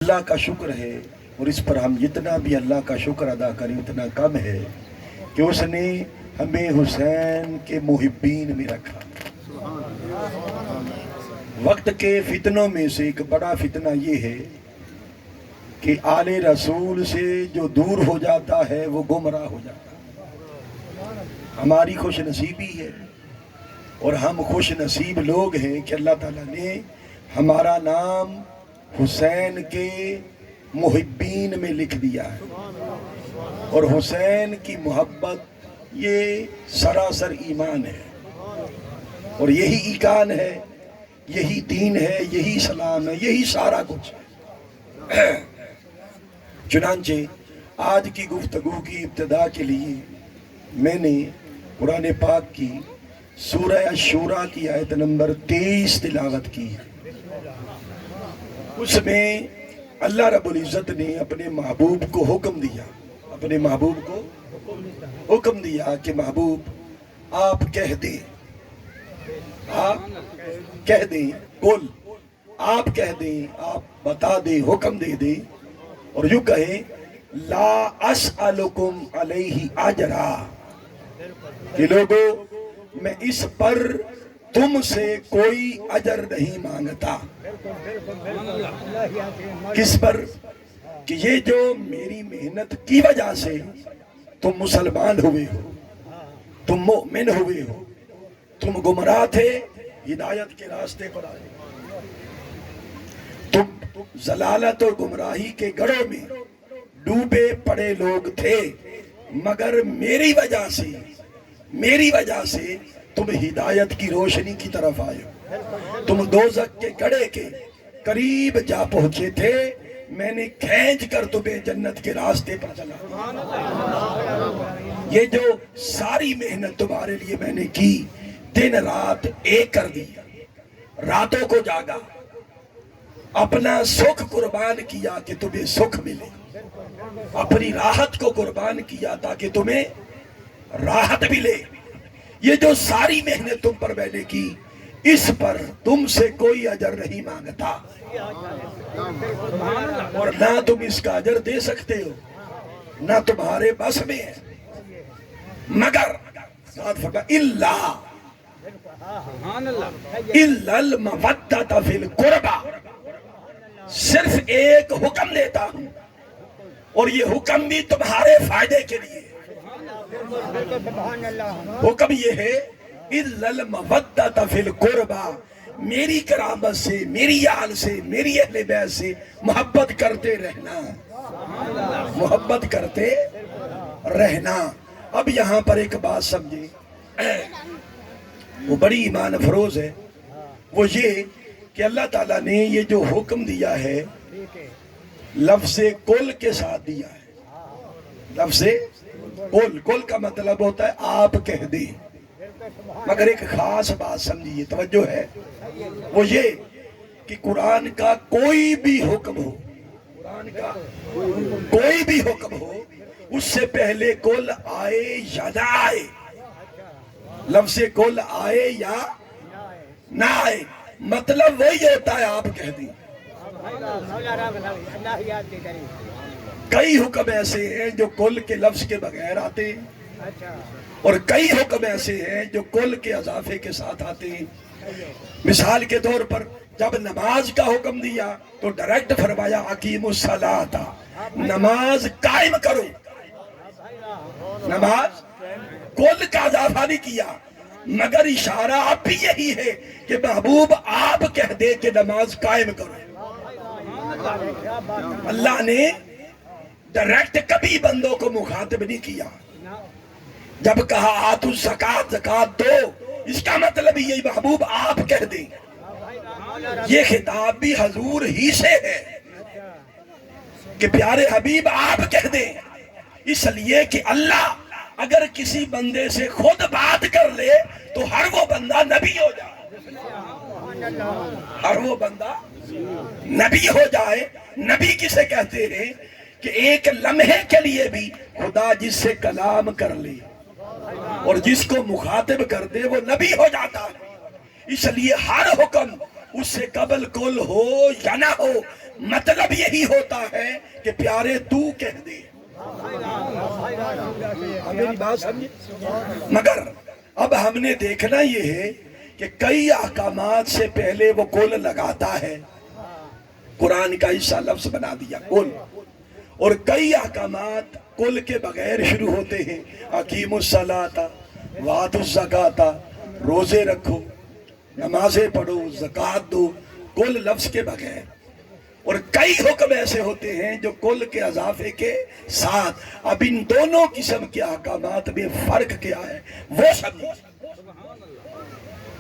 اللہ کا شکر ہے اور اس پر ہم جتنا بھی اللہ کا شکر ادا کریں اتنا کم ہے کہ اس نے ہمیں حسین کے محبین میں رکھا۔ وقت کے فتنوں میں سے ایک بڑا فتنہ یہ ہے کہ آل رسول سے جو دور ہو جاتا ہے وہ گمراہ ہو جاتا ہے۔ ہماری خوش نصیبی ہے اور ہم خوش نصیب لوگ ہیں کہ اللہ تعالیٰ نے ہمارا نام حسین کے محبین میں لکھ دیا ہے، اور حسین کی محبت یہ سراسر ایمان ہے، اور یہی ایقان ہے، یہی دین ہے، یہی اسلام ہے، یہی سارا کچھ ہے۔ چنانچہ آج کی گفتگو کی ابتدا کے لیے میں نے قرآن پاک کی سورہ الشورى کی آیت نمبر 23 تلاوت کی ہے۔ اس میں اللہ رب العزت نے اپنے محبوب کو حکم دیا، اپنے محبوب کو حکم دیا کہ محبوب آپ کہہ دیں، آپ کہہ دیں، قل آپ کہہ دیں، آپ بتا دیں، حکم دے دیں اور یوں کہیں لا اسألکم علیہ اجرا، کہ لوگو میں اس پر تم سے کوئی اجر نہیں مانگتا۔ کس پر؟ کہ یہ جو میری محنت کی وجہ سے تم مسلمان ہوئے ہو، تم مومن ہوئے ہو، تم گمراہ تھے ہدایت کے راستے پر آئے، تم ضلالت اور گمراہی کے گڑھوں میں ڈوبے پڑے لوگ تھے، مگر میری وجہ سے تم ہدایت کی روشنی کی طرف آئے ہو، تم دوزخ کے گڑھے کے قریب جا پہنچے تھے، میں نے کھینچ کر تمہیں جنت کے راستے پر چلا۔ یہ جو ساری محنت تمہارے لیے میں نے کی، دن رات ایک کر دی، راتوں کو جاگا، اپنا سکھ قربان کیا کہ تمہیں سکھ ملے، اپنی راحت کو قربان کیا تاکہ تمہیں راحت ملے۔ یہ جو ساری محنت تم پر میں نے کی، اس پر تم سے کوئی اجر نہیں مانگتا، اور نہ تم اس کا اجر دے سکتے ہو، نہ تمہارے بس میں ہے، مگر الا المودۃ فی القربى، صرف ایک حکم دیتا ہوں، اور یہ حکم بھی تمہارے فائدے کے لیے۔ حکم یہ ہے الا المودۃ فی القربى، میری کرامت سے، میری آل سے، میری اہل بیت سے محبت کرتے رہنا، محبت کرتے رہنا۔ اب یہاں پر ایک بات سمجھے، وہ بڑی ایمان افروز ہے، وہ یہ کہ اللہ تعالیٰ نے یہ جو حکم دیا ہے لفظ کل کے ساتھ دیا ہے۔ لفظ کل کا مطلب ہوتا ہے آپ کہہ دیں، مگر ایک خاص بات سمجھیے، توجہ ہے، وہ یہ کہ قرآن کا کوئی بھی حکم ہو، قرآن کا کوئی بھی حکم ہو، اس سے پہلے کل آئے یا نہ آئے، لفظ کل آئے یا نہ آئے، مطلب وہی ہوتا ہے آپ کہہ دیں۔ کئی حکم ایسے ہیں جو کل کے لفظ کے بغیر آتے ہیں، اور کئی حکم ایسے ہیں جو کل کے اضافے کے ساتھ آتے ہیں۔ مثال کے طور پر جب نماز کا حکم دیا تو ڈائریکٹ فرمایا اقیموا الصلاۃ، نماز قائم کرو، نماز کل کا اضافہ نہیں کیا، مگر اشارہ اب بھی یہی ہے کہ محبوب آپ کہہ دے کہ نماز قائم کرو۔ اللہ نے ڈائریکٹ کبھی بندوں کو مخاطب نہیں کیا، جب کہا آتوا الزکوٰۃ، زکوٰۃ دو، اس کا مطلب یہ محبوب آپ کہہ دیں۔ یہ خطاب بھی حضور ہی سے ہے کہ پیارے حبیب آپ کہہ دیں، اس لیے کہ اللہ اگر کسی بندے سے خود بات کر لے تو ہر وہ بندہ نبی ہو جائے، ہر وہ بندہ نبی ہو جائے۔ نبی کسے کہتے ہیں کہ ایک لمحے کے لیے بھی خدا جس سے کلام کر لے اور جس کو مخاطب کر دے وہ نبی ہو جاتا ہے۔ اس لیے ہر حکم اس سے قبل کل ہو یا نہ ہو، مطلب یہی ہوتا ہے کہ پیارے تو کہہ دے. میری بات سمجھے. مگر اب ہم نے دیکھنا یہ ہے کہ کئی احکامات سے پہلے وہ کل لگاتا ہے. قرآن کا حصہ لفظ بنا دیا کل, اور کئی احکامات کل کے بغیر شروع ہوتے ہیں. اقیموا الصلاۃ وآتوا الزکاۃ, روزے رکھو, نمازیں پڑھو, زکوٰۃ دو, کل لفظ کے بغیر. اور کئی حکم ایسے ہوتے ہیں جو کل کے اضافے کے ساتھ. اب ان دونوں قسم کے احکامات میں فرق کیا ہے وہ سمجھیں.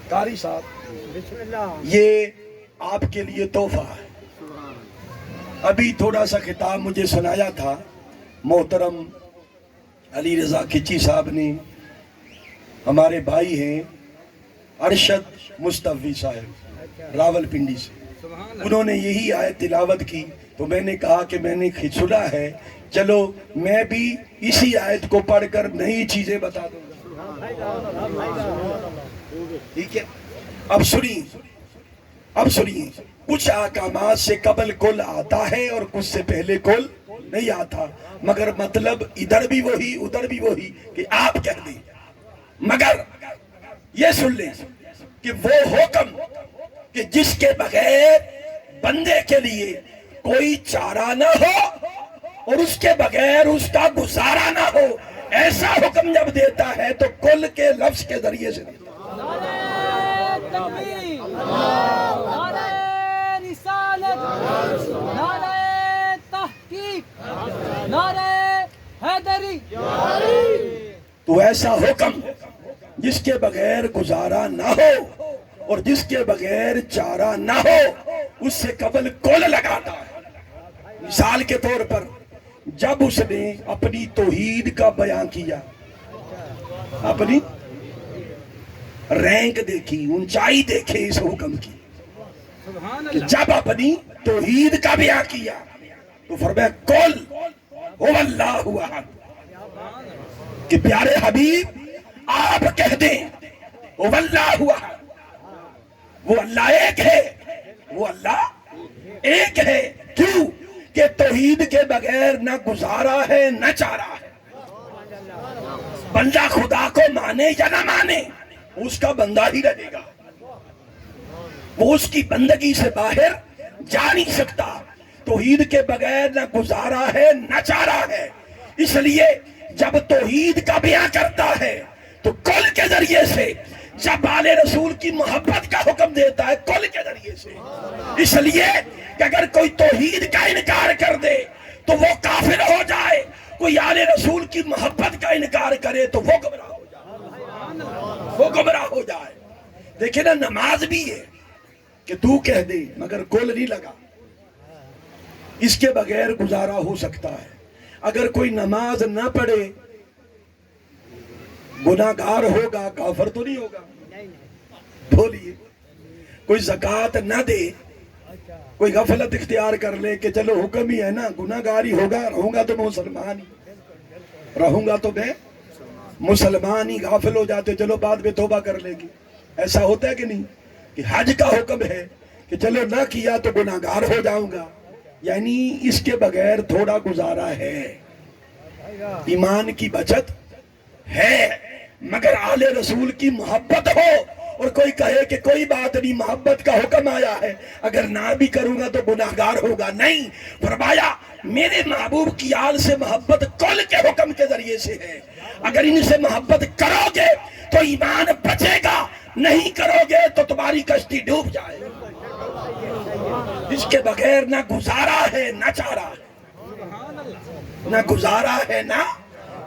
قاری صاحب, یہ آپ کے لیے تحفہ ہے. ابھی تھوڑا سا خطاب مجھے سنایا تھا محترم علی رضا کھچی صاحب نے. ہمارے بھائی ہیں ارشد مصطفی صاحب راول پنڈی سے, انہوں نے یہی آیت تلاوت کی. تو میں نے کہا کہ میں نے سنا ہے, چلو میں بھی اسی آیت کو پڑھ کر نئی چیزیں بتا دوں گا. ٹھیک ہے, اب سنیے. کچھ احکامات سے قبل کل آتا ہے اور کچھ سے پہلے کل نہیں آتا, مگر مطلب ادھر بھی وہی ادھر بھی وہی کہ آپ کہہ دیں. مگر یہ سن لیں کہ وہ حکم کہ جس کے بغیر بندے کے لیے کوئی چارہ نہ ہو اور اس کے بغیر اس کا گزارا نہ ہو, ایسا حکم جب دیتا ہے تو کل کے لفظ کے ذریعے سے دیتا ہے. نعرہ تکبیر, نعرہ رسالت, نعرہ تحقیق, نعرہ حیدری. تو ایسا حکم جس کے بغیر گزارا نہ ہو اور جس کے بغیر چارہ نہ ہو, اس سے قبل کل لگاتا ہے. مثال کے طور پر جب اس نے اپنی توحید کا بیان کیا, اپنی رینک دیکھی, اونچائی دیکھے اس حکم کی, کہ جب اپنی توحید کا بیان کیا تو فرمایا قل هو اللہ احد, کہ پیارے حبیب آپ کہہ دیں هو اللہ احد, وہ اللہ ایک ہے, وہ اللہ ایک ہے. کیوں کہ توحید کے بغیر نہ گزارا ہے نہ چارہ ہے. بندہ خدا کو مانے یا نہ مانے اس کا بندہ ہی رہے گا, وہ اس کی بندگی سے باہر جا نہیں سکتا. توحید کے بغیر نہ گزارا ہے نہ چارہ ہے. اس لیے جب توحید کا بیان کرتا ہے تو کل کے ذریعے سے, جب آل رسول کی محبت کا حکم دیتا ہے کل کے ذریعے سے. اس لیے کہ اگر کوئی توحید کا انکار کر دے تو وہ کافر ہو جائے, کوئی آل رسول کی محبت کا انکار کرے تو وہ گمراہ ہو جائے, وہ گمراہ ہو جائے. دیکھیں نا, نماز بھی ہے کہ تو کہہ دے مگر کل نہیں لگا, اس کے بغیر گزارا ہو سکتا ہے. اگر کوئی نماز نہ پڑھے گناہگار ہوگا, کافر تو نہیں ہوگا. بولیے. کوئی زکوٰۃ نہ دے, کوئی غفلت اختیار کر لے کہ چلو حکم ہی ہے نا, گناہگار ہی ہوگا, رہوں گا تو میں مسلمان ہی, رہوں گا تو میں مسلمان ہی. غافل ہو جاتے چلو بعد میں توبہ کر لے گی. ایسا ہوتا ہے کہ نہیں کہ حج کا حکم ہے کہ چلو نہ کیا تو گناہگار ہو جاؤں گا, یعنی اس کے بغیر تھوڑا گزارا ہے, ایمان کی بچت ہے. مگر آل رسول کی محبت ہو اور کوئی کہے کہ کوئی بات نہیں, محبت کا حکم آیا ہے, اگر نہ بھی کروں گا تو گناہگار ہوگا, نہیں. فرمایا میرے محبوب کی آل سے محبت کل کے حکم کے ذریعے سے ہے. اگر ان سے محبت کرو گے تو ایمان بچے گا, نہیں کرو گے تو تمہاری کشتی ڈوب جائے. اس کے بغیر نہ گزارا ہے نہ چارہ ہے, نہ گزارا ہے نہ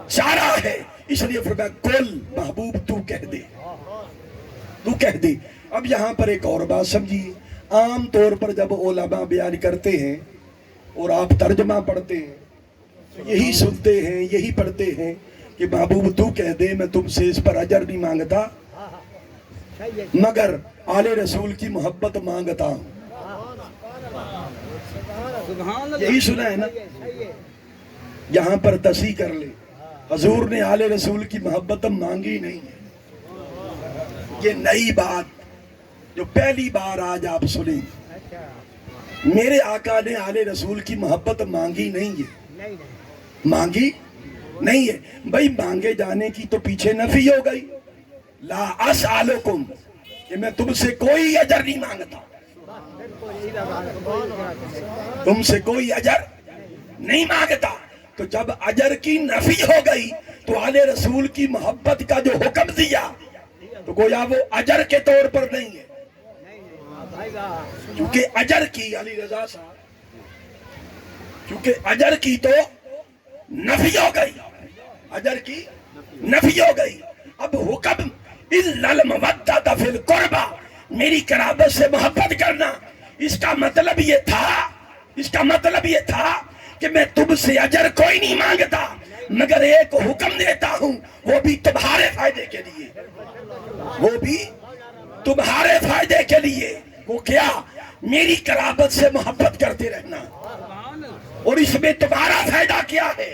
چارہ ہے. اس لیے فرمایا کل محبوب تو کہہ دے, تو کہہ دے. اب یہاں پر ایک اور بات سمجھیے. عام طور پر جب علماء بیان کرتے ہیں اور آپ ترجمہ پڑھتے ہیں یہی سنتے ہیں, یہی پڑھتے ہیں کہ محبوب تو کہہ دے, میں تم سے اس پر اجر نہیں مانگتا مگر آل رسول کی محبت مانگتا ہوں. یہی سنا ہے نا. یہاں پر تصحیح کر لے, حضور نے آل رسول کی محبت مانگی نہیں ہے. یہ نئی بات جو پہلی بار آج آپ سنیں. میرے آقا نے آل رسول کی محبت مانگی نہیں ہے، مانگی نہیں ہے بھائی. مانگے جانے کی تو پیچھے نفی ہو گئی. لا اسالکم کہ میں تم سے کوئی اجر نہیں مانگتا، تم سے کوئی اجر نہیں مانگتا. تو جب اجر کی نفی ہو گئی تو آل رسول کی محبت کا جو حکم دیا تو گویا وہ اجر کے طور پر نہیں ہے، کیونکہ اجر کی علی رضا صاحب، کیونکہ اجر کی تو نفی ہو گئی، اجر کی نفی ہو گئی. اب حکم اِلَّا الْمَوَدَّةَ فِي الْقُرْبَى، میری قرابت سے محبت کرنا، اس کا مطلب یہ تھا، اس کا مطلب یہ تھا کہ میں تم سے اجر کوئی نہیں مانگتا مگر ایک حکم دیتا ہوں، وہ بھی تمہارے فائدے کے لیے، وہ بھی تمہارے فائدے کے لیے. وہ کیا؟ میری قرابت سے محبت کرتے رہنا. اور اس میں تمہارا فائدہ کیا ہے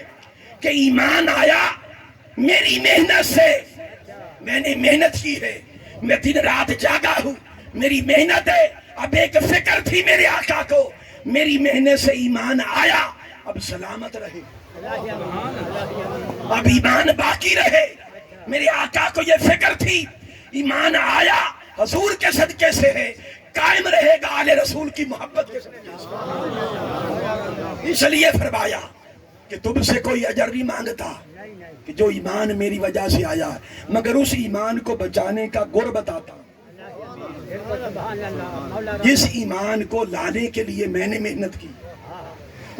کہ ایمان آیا میری محنت سے، میں نے محنت کی ہے، میں دن رات جاگا ہوں، میری محنت ہے. اب ایک فکر تھی میرے آقا کو، میری محنت سے ایمان آیا، اب سلامت رہے، اب ایمان باقی رہے. میرے آقا کو یہ فکر تھی، ایمان آیا حضور کے صدقے سے ہے، قائم رہے گا آل رسول کی محبت کے صدقے سے. اس لیے فرمایا کہ تم سے کوئی اجر نہیں مانگتا کہ جو ایمان میری وجہ سے آیا ہے، مگر اس ایمان کو بچانے کا گر بتاتا ہوں. جس ایمان کو لانے کے لیے میں نے محنت کی،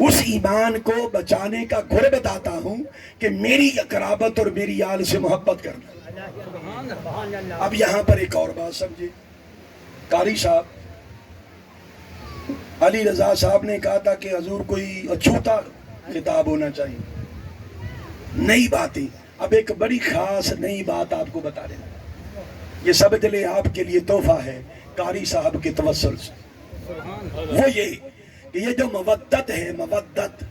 اس ایمان کو بچانے کا گر بتاتا ہوں کہ میری قرابت اور میری آل سے محبت کرنا. اب یہاں پر ایک اور بات سمجھے. قاری صاحب علی رضا صاحب نے کہا تھا کہ حضور کوئی اچھوتا خطاب ہونا چاہیے، نئی باتیں. اب ایک بڑی خاص نئی بات آپ کو بتا دینا، یہ سب دلے آپ کے لیے تحفہ ہے قاری صاحب کے توسل سے. وہ یہ کہ یہ جو مودت ہے، مودت،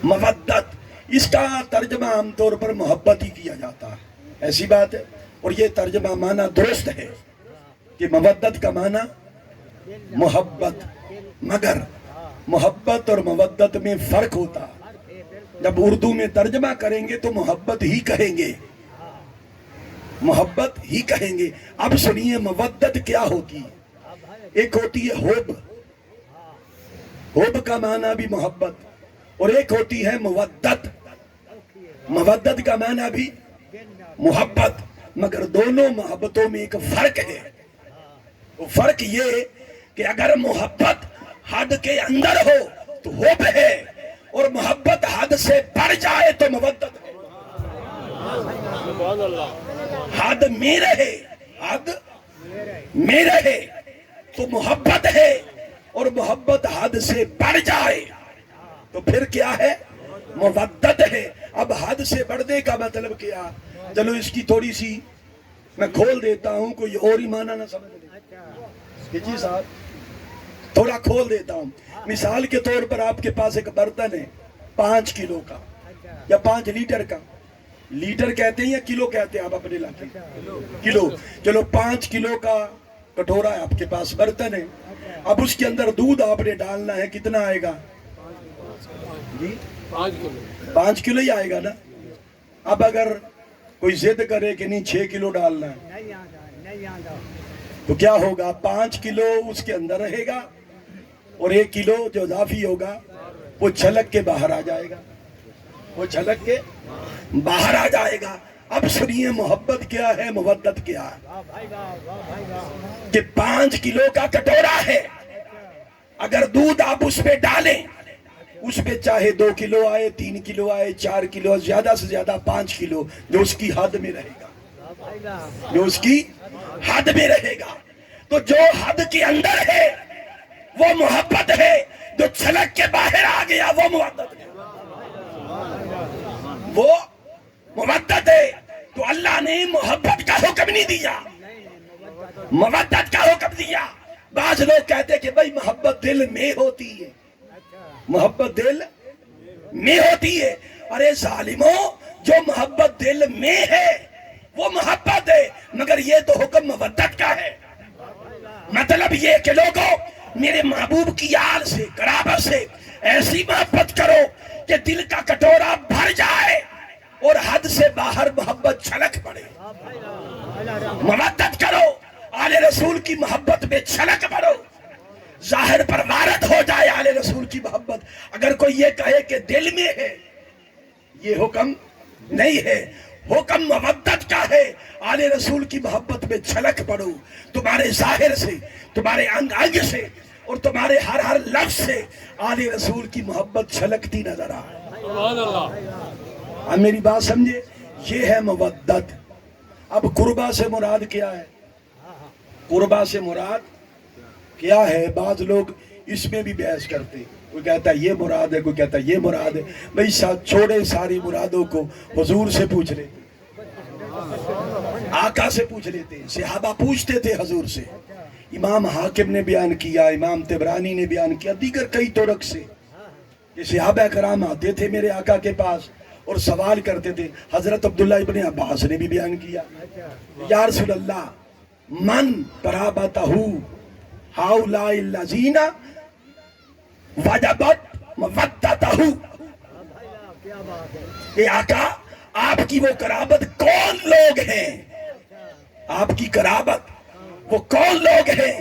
مودت، اس کا ترجمہ عام طور پر محبت ہی کیا جاتا ہے، ایسی بات ہے. اور یہ ترجمہ معنی درست ہے کہ مودت کا معنی محبت، مگر محبت اور مودت میں فرق ہوتا ہے. جب اردو میں ترجمہ کریں گے تو محبت ہی کہیں گے، محبت ہی کہیں گے. اب سنیے مودت کیا ہوتی ہے. ایک ہوتی ہے حب، حب کا معنی بھی محبت، اور ایک ہوتی ہے مودت، مودت کا معنی بھی محبت. مگر دونوں محبتوں میں ایک فرق ہے. وہ فرق یہ کہ اگر محبت حد کے اندر ہو تو حب ہے، اور محبت حد سے بڑھ جائے تو مودت ہے. حد میں رہے، حد میں رہے تو محبت ہے، اور محبت حد سے بڑھ جائے تو پھر کیا ہے؟ مودت ہے. اب حد سے بڑھنے کا مطلب کیا؟ چلو اس کی تھوڑی سی میں کھول دیتا ہوں، کوئی اور ہی معنی نہ سمجھ لے. جی صاحب تھوڑا کھول دیتا ہوں. مثال کے طور پر آپ کے پاس ایک برتن ہے 5 کلو کا یا 5 لیٹر کا، لیٹر کہتے ہیں یا کلو کہتے ہیں آپ اپنے علاقے؟ کلو. چلو 5 کلو کا کٹورا ہے آپ کے پاس، برتن ہے. اب اس کے اندر دودھ آپ نے ڈالنا ہے، کتنا آئے گا؟ جی 5 کلو ہی آئے گا نا. اب اگر کوئی ضد کرے کہ نہیں 6 کلو ڈالنا ہے تو کیا ہوگا؟ 5 کلو اس کے اندر رہے گا، اور 1 کلو جو اضافی ہوگا وہ چھلک کے باہر آ جائے گا، وہ چھلک کے باہر آ جائے گا. اب سنیے محبت کیا ہے، مودت کیا ہے. کہ 5 کلو کا کٹورا ہے، اگر دودھ آپ اس پہ ڈالیں، اس پہ چاہے 2 کلو آئے، 3 کلو آئے، 4 کلو، زیادہ سے زیادہ 5 کلو، جو اس کی حد میں رہے گا، جو اس کی حد میں رہے گا. تو جو حد کے اندر ہے وہ محبت ہے، جو چھلک کے باہر آ گیا وہ مودت ہے، وہ مودت ہے. تو اللہ نے محبت کا حکم نہیں دیا، مودت کا حکم دیا. بعض لوگ کہتے کہ بھائی محبت دل میں ہوتی ہے، محبت دل میں ہوتی ہے. ارے ظالموں، جو محبت دل میں ہے وہ محبت ہے، مگر یہ تو حکم مودت کا ہے. مطلب یہ کہ لوگوں، میرے محبوب کی آل سے قرابت سے ایسی محبت کرو کہ دل کا کٹورا بھر جائے اور حد سے باہر محبت چھلک پڑے. مودت کرو, آل رسول کی محبت میں چھلک پڑو, ظاہر پر وارد ہو جائے آل رسول کی محبت. اگر کوئی یہ کہے کہ دل میں ہے, یہ حکم نہیں ہے. حکم مودت کا ہے. آل رسول کی محبت میں چھلک پڑو. تمہارے ظاہر سے, تمہارے انگ انگ سے اور تمہارے ہر لفظ سے آل رسول کی محبت چھلکتی نظر آئے. اب میری بات سمجھے, یہ ہے مودت. اب قربا سے مراد کیا ہے؟ قربا سے مراد کیا ہے؟ بعض لوگ اس میں بھی بحث کرتے ہیں. کوئی کہتا ہے یہ مراد ہے, کوئی کہتا ہے یہ مراد ہے. بھئی چھوڑے ساری مرادوں کو, حضور سے پوچھ لیتے, آقا سے پوچھ لیتے. صحابہ پوچھتے تھے حضور سے. امام حاکم نے بیان کیا, امام طبرانی نے بیان کیا, دیگر کئی طرق سے کہ صحابہ کرام آتے تھے میرے آقا کے پاس اور سوال کرتے تھے. حضرت عبداللہ ابن عباس نے بھی بیان کیا, یا رسول اللہ من قرابتہ ہؤلاء الذین وجبت مودتہ. اے آقا, آپ کی وہ قرابت کون لوگ ہیں؟ آپ کی قرابت وہ کون لوگ ہیں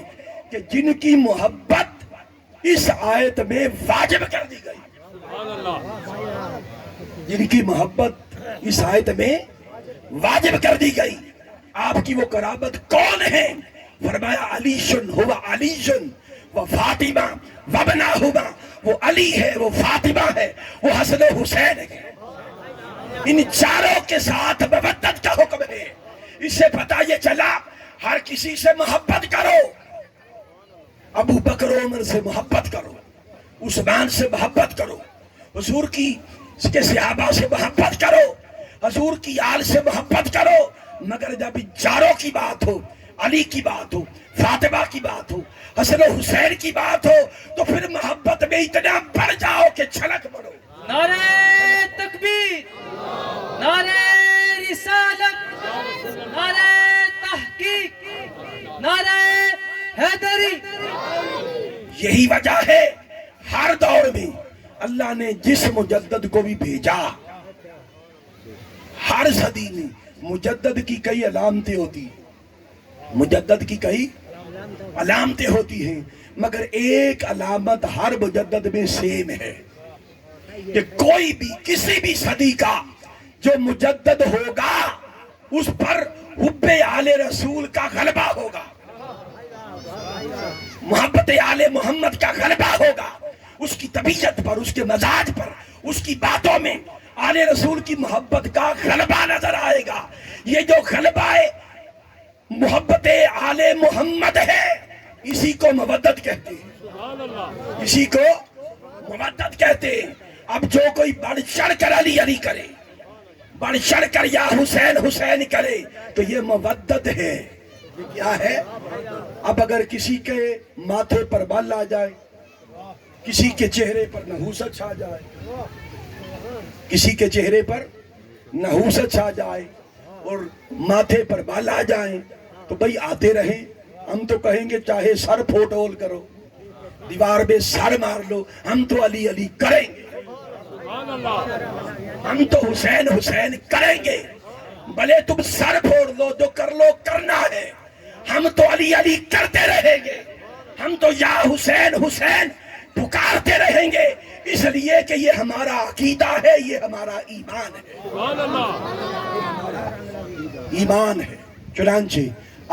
کہ جن کی محبت اس آیت میں واجب کر دی گئی؟ جن کی محبت اس آیت میں واجب کر دی گئی. آپ کی وہ قرابت کون ہے؟ فرمایا علی شن ہوا علی شن و فاطمہ وابناہما. وہ علی ہے, وہ فاطمہ ہے, وہ حسن و حسین ہے. ان چاروں کے ساتھ مودت کا حکم ہے. اس سے پتہ یہ چلا ہر کسی سے محبت کرو. ابو بکر و عمر سے محبت کرو, عثمان سے محبت کرو, حضور کی کے صحابہ سے محبت کرو, حضور کی آل سے محبت کرو. مگر جب ان چاروں کی بات ہو, علی کی بات ہو, فاطمہ کی بات ہو, حسن و حسین کی بات ہو, تو پھر محبت میں اتنا بڑھ جاؤ کہ چھلک پڑو. نعرہ تکبیر, نعرہ رسالت, نعرہ تحقیق, نعرہ حیدری. یہی وجہ ہے ہر دور میں اللہ نے جس مجدد کو بھی بھیجا, ہر صدی میں مجدد کی کئی علامتیں ہوتی ہیں, مجدد کی کئی علامتیں ہوتی ہیں, مگر ایک علامت ہر مجدد میں سیم ہے کہ کوئی بھی کسی بھی صدی کا جو مجدد ہوگا اس پر حب آل رسول کا غلبہ ہوگا, محبت آل محمد کا غلبہ ہوگا. اس کی طبیعت پر, اس کے مزاج پر, اس کی باتوں میں آل رسول کی محبت کا غلبہ نظر آئے گا. یہ جو غلبہ محبت آل محمد ہے, اسی کو مودت کہتے ہیں, اسی کو مودت کہتے ہیں. اب جو کوئی بڑھ چڑھ کر علی علی کرے, بڑھ چڑھ کر یا حسین حسین کرے, تو یہ مودت ہے. یہ کیا ہے؟ اب اگر کسی کے ماتھے پر بال آ جائے, کسی کے چہرے پر نحوست چھا جائے, کسی کے چہرے پر نحوست چھا جائے اور ماتھے پر بال آ جائیں, تو بھئی آتے رہیں. ہم تو کہیں گے چاہے سر پھوٹول کرو, دیوار پہ سر مار لو, ہم تو علی علی کریں گے, ہم تو حسین حسین کریں گے. بھلے تم سر پھوڑ لو, جو کر لو کرنا ہے, ہم تو علی علی کرتے رہیں گے. ہم تو یا حسین حسین پکارتے رہیں گے, اس لیے کہ یہ ہمارا عقیدہ ہے, یہ ہمارا ایمان ہے, ایمان ہے. چنانچہ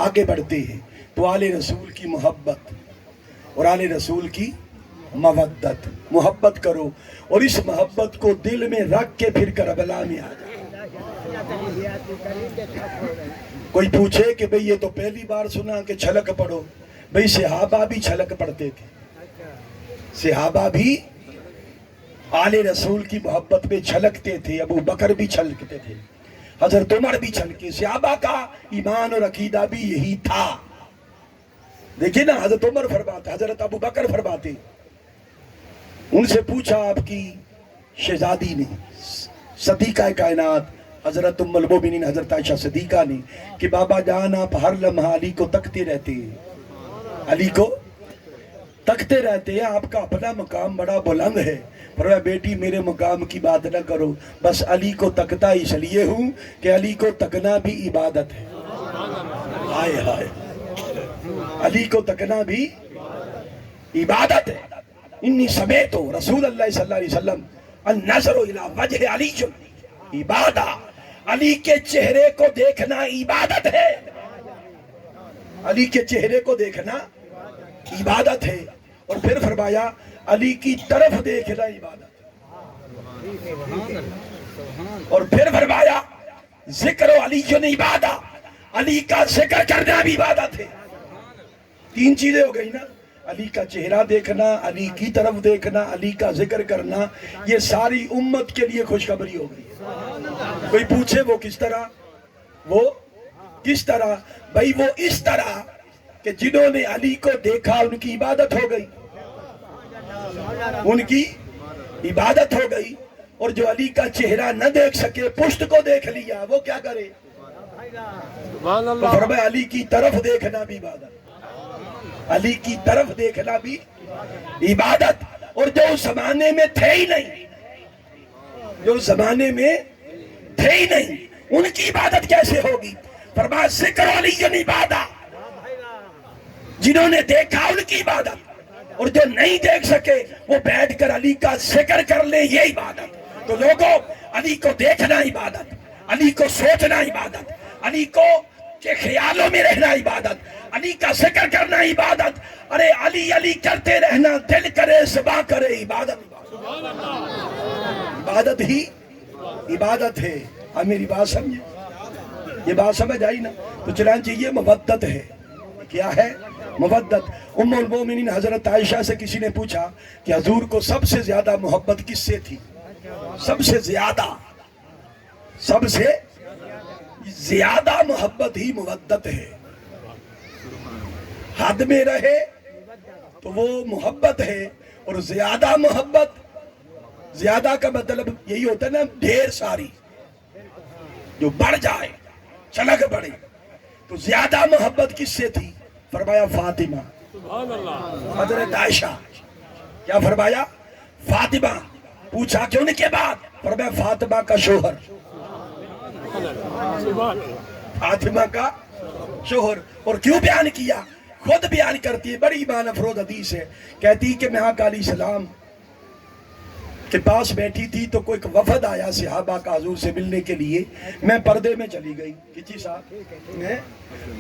آگے بڑھتے ہیں تو آل رسول کی محبت اور آل رسول کی مودت, محبت کرو اور اس محبت کو دل میں رکھ کے پھر کربلا میں آ جاؤ. کوئی پوچھے کہ بھئی یہ تو پہلی بار سنا کہ چھلک پڑھو. بھئی صحابہ بھی چھلک پڑھتے تھے, صحابہ بھی آل رسول کی محبت میں چھلکتے تھے. ابو بکر بھی چھلکتے تھے, حضرت عمر بھی چھلکے. صحابہ کا ایمان اور عقیدہ بھی یہی تھا. دیکھیں نا, حضرت عمر فرماتے, حضرت ابو بکر فرماتے, ان سے پوچھا آپ کی شہزادی نے, صدیقہ کائنات حضرت ام المومنین حضرت عائشہ صدیقہ نے, کہ بابا جان آپ ہر لمحہ علی کو تکتے رہتے ہیں, علی کو تکتے رہتے ہیں آپ کا اپنا مقام بڑا بلند ہے. فرمایا بیٹی میرے مقام کی بات نہ کرو، بس علی کو تکتا اس لیے ہوں کہ علی کو تکنا بھی عبادت ہے. ہائے ہائے، علی کو تکنا بھی عبادت ہے. انی سمیت رسول اللہ صلی اللہ علیہ وسلم النظر الی وجہ علی عبادہ، علی کے چہرے کو دیکھنا عبادت ہے. علی کے چہرے کو دیکھنا عبادت ہے. اور پھر فرمایا علی کی طرف دیکھنا عبادت ہے. اور پھر فرمایا ذکر علی عبادہ، علی کا ذکر کرنا بھی عبادت ہے. 3 چیزیں ہو گئی نا، علی کا چہرہ دیکھنا، علی کی طرف دیکھنا، علی کا ذکر کرنا. یہ ساری امت کے لیے خوشخبری ہو گئی. کوئی پوچھے وہ کس طرح؟ وہ کس طرح؟ بھائی وہ اس طرح کہ جنہوں نے علی کو دیکھا ان کی عبادت ہو گئی، ان کی عبادت ہو گئی. اور جو علی کا چہرہ نہ دیکھ سکے، پشت کو دیکھ لیا، وہ کیا کرے؟ تو فرمایا علی کی طرف دیکھنا بھی عبادت، علی کی طرف دیکھنا بھی عبادت. اور جو اس زمانے میں تھے ہی نہیں، جو اس زمانے میں تھے ہی نہیں، ان کی عبادت کیسے ہوگی؟ فرمایا ذکر علی عبادہ، جنہوں نے دیکھا ان کی عبادت، اور جو نہیں دیکھ سکے وہ بیٹھ کر علی کا ذکر کر لیں، یہ عبادت. تو لوگوں، علی کو دیکھنا عبادت، علی کو سوچنا عبادت، علی کو کے خیالوں میں رہنا عبادت، علی کا ذکر کرنا عبادت. ارے علی علی کرتے رہنا، دل کرے زباں کرے، عبادت. عبادت ہی عبادت ہے. اب میری بات سمجھے، یہ بات سمجھ آئی نا؟ تو چنانچہ یہ مودت ہے. کیا ہے؟ مودت. ام المومنین حضرت عائشہ سے کسی نے پوچھا کہ حضور کو سب سے زیادہ محبت کس سے تھی؟ سب سے زیادہ محبت ہی مودت ہے. حد میں رہے تو وہ محبت ہے، اور زیادہ محبت، زیادہ کا مطلب یہی ہوتا ہے نا، ڈھیر ساری، جو بڑھ جائے، چلک بڑھے. تو زیادہ محبت کس سے تھی؟ فرمایا فاطمہ. حضرت عائشہ. کیا فرمایا؟ فاطمہ. پوچھا کہ ان کے بعد؟ فرمایا فاطمہ کا شوہر. فاطمہ کا شوہر. اور کیوں بیان کیا؟ خود بیان کرتی ہے، بڑی ایمان افروز حدیث ہے. کہتی کہ میں آقا علیہ السلام کے پاس بیٹھی تھی تو کوئی وفد آیا صحابہ کا حضور سے ملنے کے لیے. میں پردے میں چلی گئی. کسی صاحب میں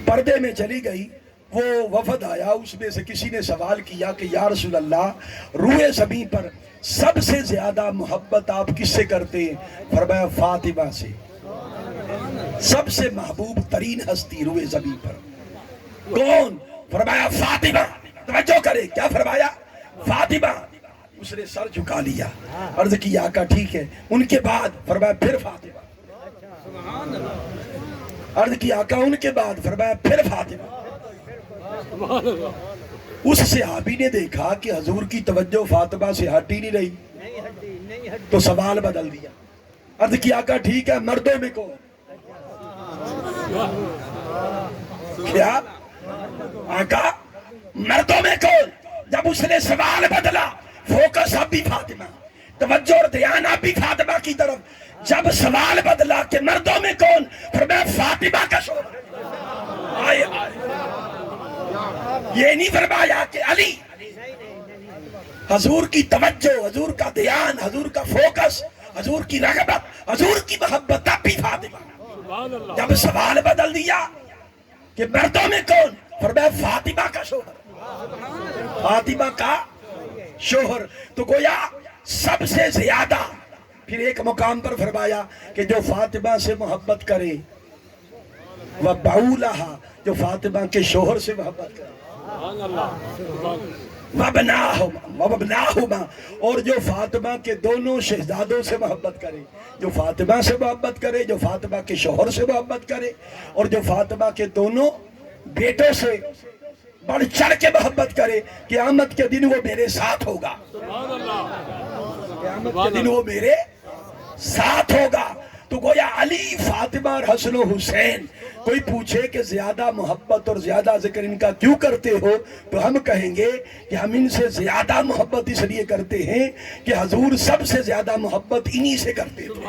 پردے میں چلی گئی. وہ وفد آیا، اس میں سے کسی نے سوال کیا کہ یا رسول اللہ، روئے زمین پر سب سے زیادہ محبت آپ کس سے کرتے ہیں؟ فرمایا فاطمہ سے. سب سے محبوب ترین ہستی روئے زمین پر کون؟ فرمایا فاطمہ. توجہ کرے، کیا فرمایا؟ فاطمہ. اس نے سر جھکا لیا، عرض کی آقا ٹھیک ہے. ان کے بعد؟ فرمایا پھر فاطمہ. عرض کی آقا ان کے بعد؟ فرمایا پھر فاطمہ. اس صحابی نے دیکھا کہ حضور کی توجہ فاطمہ سے ہٹ ہی نہیں رہی، تو سوال بدل دیا. عرض کی آقا ٹھیک ہے، مردوں میں کون؟ کیا آقا مردوں میں کون؟ جب اس نے سوال بدلا، فوکس اب بھی فاطمہ، توجہ اور دھیان اب بھی فاطمہ کی طرف. جب سوال بدلا کہ مردوں میں کون؟ فرمایا فاطمہ کا شوہر. آئے آئے. یہ نہیں فرمایا کہ علی. حضور کی توجہ، حضور کا دھیان، حضور کا فوکس، حضور کی رغبت، حضور کی محبت اب بھی فاطمہ. جب سوال بدل دیا کہ مردوں میں کون؟ فرمایا فاطمہ کا شوہر. فاطمہ کا شوہر. تو گویا سب سے زیادہ. پھر ایک مقام پر فرمایا کہ جو فاطمہ سے محبت کرے، وَبَعُولَهَا، جو فاطمہ کے شوہر سے محبت کرے، وَبْنَاهُمَا، اور جو فاطمہ کے دونوں شہزادوں سے محبت کرے، جو فاطمہ سے محبت کرے، جو فاطمہ کے شوہر سے محبت کرے، اور جو فاطمہ کے دونوں بیٹوں سے بڑھ چڑھ کے محبت کرے. قیامت کے دن وہ میرے ساتھ ہوگا. قیامت کے دن وہ میرے ساتھ ہوگا. تو گویا علی، فاطمہ اور حسن و حسین کوئی پوچھے کہ زیادہ محبت اور زیادہ ذکر ان کا کیوں کرتے ہو تو ہم کہیں گے کہ ہم ان سے زیادہ محبت اس لیے کرتے ہیں کہ حضور سب سے زیادہ محبت انہی سے کرتے تھے.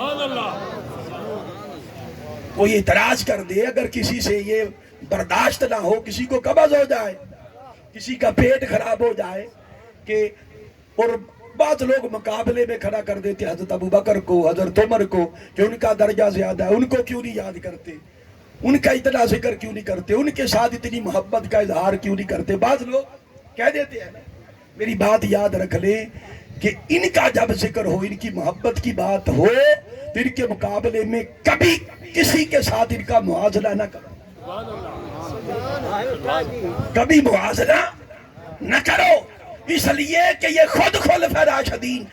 کوئی اعتراض کر دے اگر کسی سے یہ برداشت نہ ہو, کسی کو قبض ہو جائے, کسی کا پیٹ خراب ہو جائے کہ اور بعض لوگ مقابلے میں کھڑا کر دیتے حضرت ابو بکر کو, حضرت عمر کو, کہ ان کا درجہ زیادہ ہے, ان کو کیوں نہیں یاد کرتے, ان کا اتنا ذکر کیوں نہیں کرتے, ان کے ساتھ اتنی محبت کا اظہار کیوں نہیں کرتے. بعض لوگ کہہ دیتے ہیں. میری بات یاد رکھ لیں کہ ان کا جب ذکر ہو, ان کی محبت کی بات ہو تو ان کے مقابلے میں کبھی کسی کے ساتھ ان کا موازنہ نہ کرو, کبھی موازنہ نہ کرو, اس لیے کہ یہ خود خلفائے راشدین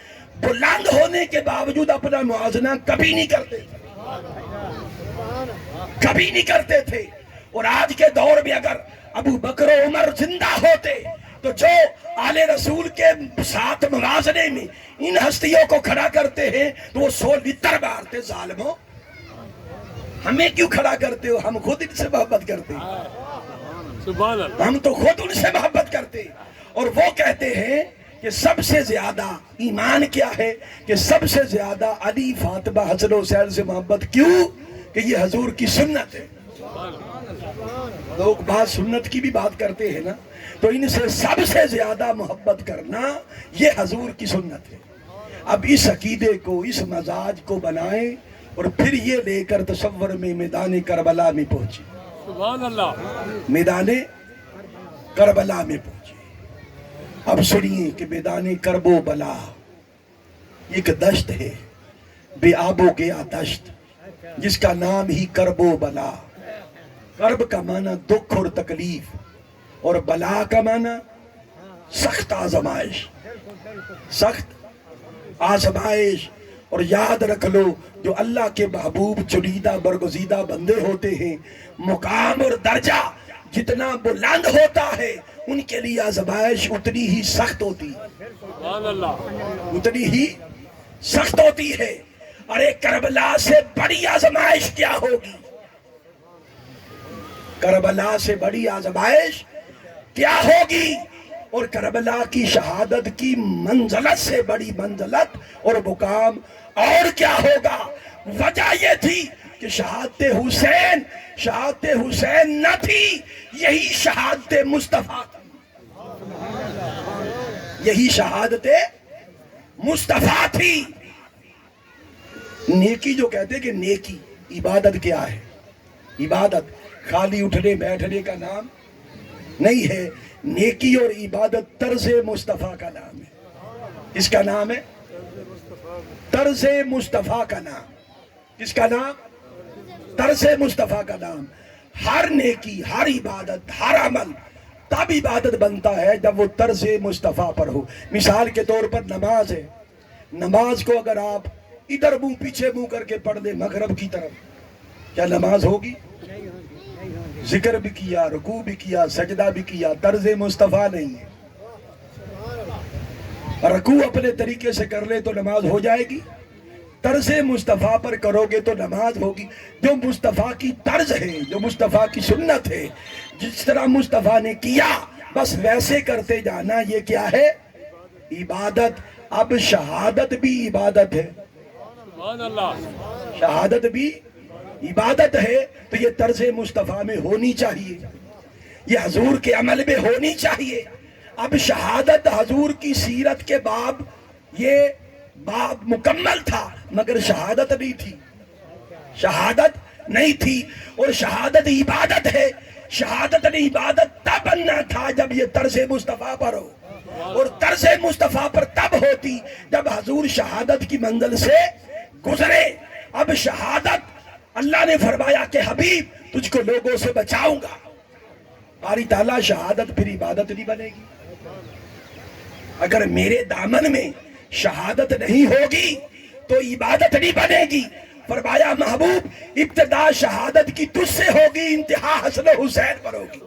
بلند ہونے کے باوجود اپنا موازنہ کبھی نہیں کرتے, کبھی نہیں کرتے تھے. اور آج کے دور میں اگر ابو بکر و عمر زندہ ہوتے تو جو آل رسول کے ساتھ موازنے میں ان ہستیوں کو کھڑا کرتے ہیں تو وہ 100 لتر مارتے. ظالموں, ہمیں کیوں کھڑا کرتے ہو؟ ہم خود ان سے محبت کرتے ہیں, ہم تو خود ان سے محبت کرتے ہیں. اور وہ کہتے ہیں کہ سب سے زیادہ ایمان کیا ہے کہ سب سے زیادہ علی, فاطمہ, حسن و حسین سے محبت. کیوں؟ کہ یہ حضور کی سنت ہے. لوگ بعض سنت کی بھی بات کرتے ہیں نا, تو ان سے سب سے زیادہ محبت کرنا یہ حضور کی سنت ہے. اب اس عقیدے کو, اس مزاج کو بنائیں اور پھر یہ لے کر تصور میں میدان کربلا میں پہنچے. سبحان اللہ. میدان کربلا میں پہنچے. اب سنیے کہ میدان کرب و بلا ایک دشت ہے, بے آب و گیا دشت, جس کا نام ہی کرب و بلا. کرب کا معنی دکھ اور تکلیف, اور بلا کا معنی سخت آزمائش, سخت آزمائش. اور یاد رکھ لو جو اللہ کے محبوب چنیدہ برگزیدہ بندے ہوتے ہیں, مقام اور درجہ جتنا بلند ہوتا ہے ان کے لیے آزمائش اتنی ہی سخت ہوتی ہے, سبحان اللہ. اتنی ہی سخت ہوتی ہے. ارے کربلا سے بڑی آزمائش کیا ہوگی, کربلا سے بڑی آزمائش کیا ہوگی, اور کربلا کی شہادت کی منزلت سے بڑی منزلت اور مقام اور کیا ہوگا. وجہ یہ تھی کہ شہادت حسین نہ تھی, یہی شہادت مصطفیٰ تھی, یہی شہادت مصطفیٰ تھی. نیکی جو کہتے ہیں کہ نیکی عبادت کیا ہے, عبادت خالی اٹھنے بیٹھنے کا نام نہیں ہے. نیکی اور عبادت طرز مصطفیٰ کا نام ہے. اس کا نام ہے طرز مصطفیٰ کا نام. کس کا نام؟ طرز مصطفیٰ کا نام. ہر نیکی, ہر عبادت, ہر عمل تب عبادت بنتا ہے جب وہ طرز مصطفیٰ پر ہو. مثال کے طور پر نماز ہے, نماز کو اگر آپ ادھر منہ پیچھے منہ کر کے پڑھ دیں مغرب کی طرف, کیا نماز ہوگی؟ ذکر بھی کیا, رکوع بھی کیا, سجدہ بھی کیا, طرز مصطفیٰ نہیں ہے. رکوع اپنے طریقے سے کر لے تو نماز ہو جائے گی, طرز مصطفیٰ پر کرو گے تو نماز ہوگی. جو مصطفیٰ کی طرز ہے, جو مصطفیٰ کی سنت ہے, جس طرح مصطفیٰ نے کیا بس ویسے کرتے جانا, یہ کیا ہے؟ عبادت. اب شہادت بھی عبادت ہے, سبحان اللہ. شہادت بھی عبادت ہے, تو یہ طرز مصطفیٰ میں ہونی چاہیے, یہ حضور کے عمل میں ہونی چاہیے. اب شہادت حضور کی سیرت کے باب, یہ باب مکمل تھا مگر شہادت نہیں تھی, شہادت نہیں تھی. اور شہادت عبادت ہے, شہادت نے عبادت تب بننا تھا جب یہ طرز مصطفیٰ پر ہو, اور طرز مصطفیٰ پر تب ہوتی جب حضور شہادت کی منزل سے گزرے. اب شہادت اللہ نے فرمایا کہ حبیب تجھ کو لوگوں سے بچاؤں گا. باری تعالیٰ شہادت پھر عبادت نہیں بنے گی. اگر میرے دامن میں شہادت نہیں ہوگی تو عبادت نہیں بنے گی. فرمایا محبوب ابتدا شہادت کی تجھ سے ہوگی, انتہا حسن و حسین پر ہوگی.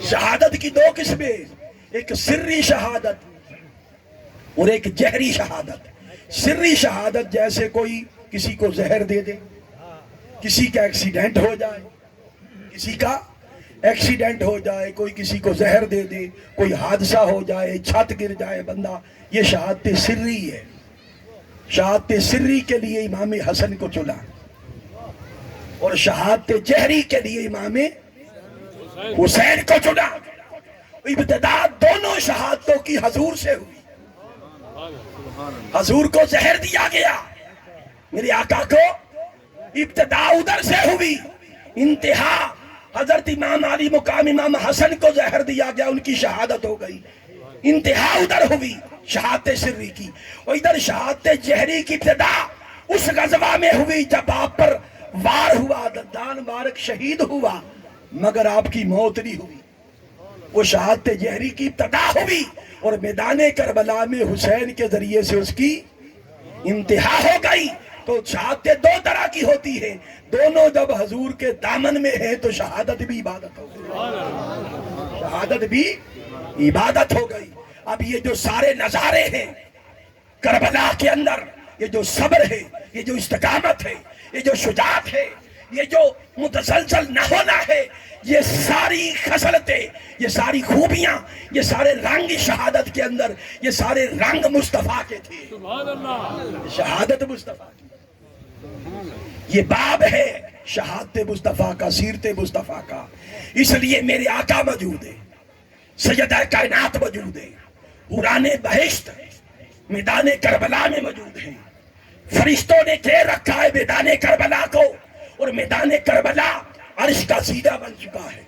شہادت کی دو قسمیں, ایک سری شہادت اور ایک جہری شہادت. سری شہادت جیسے کوئی کسی کو زہر دے دے, کسی کا ایکسیڈنٹ ہو جائے، کسی کا ایکسیڈنٹ ہو جائے، کوئی کسی کو زہر دے دے، کوئی حادثہ ہو جائے، چھت گر جائے بندہ، یہ شہادت سری ہے۔ شہادت سری کے لیے امام حسن کو چنا اور شہادت جہری کے لیے امام حسین کو چنا۔ ابتدا دونوں شہادتوں کی حضور سے ہوئی۔ حضور کو زہر دیا گیا، میرے آقا کو ابتدا ادھر سے ہوئی، انتہا حضرت امام علی مقام امام حسن کو زہر دیا گیا، ان کی شہادت ہو گئی، انتہا ادھر ہوئی شہادت سری کی۔ اور ادھر شہادت جہری کی ابتدا اس غزوہ میں ہوئی جب آپ پر وار ہوا، دندان مبارک شہید ہوا، مگر آپ کی موت نہیں ہوئی۔ وہ شہادت جہری کی ابتدا ہوئی اور میدان کربلا میں حسین کے ذریعے سے اس کی انتہا ہو گئی۔ تو شہادتیں دو طرح کی ہوتی ہیں، دونوں جب حضور کے دامن میں ہیں تو شہادت بھی عبادت ہو گئی، شہادت بھی عبادت ہو گئی۔ اب یہ جو سارے نظارے ہیں کربلا کے اندر، یہ جو صبر ہے، یہ جو استقامت ہے، یہ جو شجاعت ہے، یہ جو متزلزل نہ ہونا ہے، یہ ساری خصلتیں، یہ ساری خوبیاں، یہ سارے رنگ شہادت کے اندر، یہ سارے رنگ مصطفیٰ کے تھے۔ سبحان اللہ، شہادت مصطفیٰ کی، یہ باب ہے شہادت مصطفیٰ کا، سیرت مصطفیٰ کا۔ اس لیے میرے آقا موجود ہے، سیدہ کائنات موجود ہے، حوران بہشت میدان کربلا میں موجود ہیں، فرشتوں نے گھیر رکھا ہے میدان کربلا کو، اور میدان کربلا عرش کا سیدھا بن چکا ہے،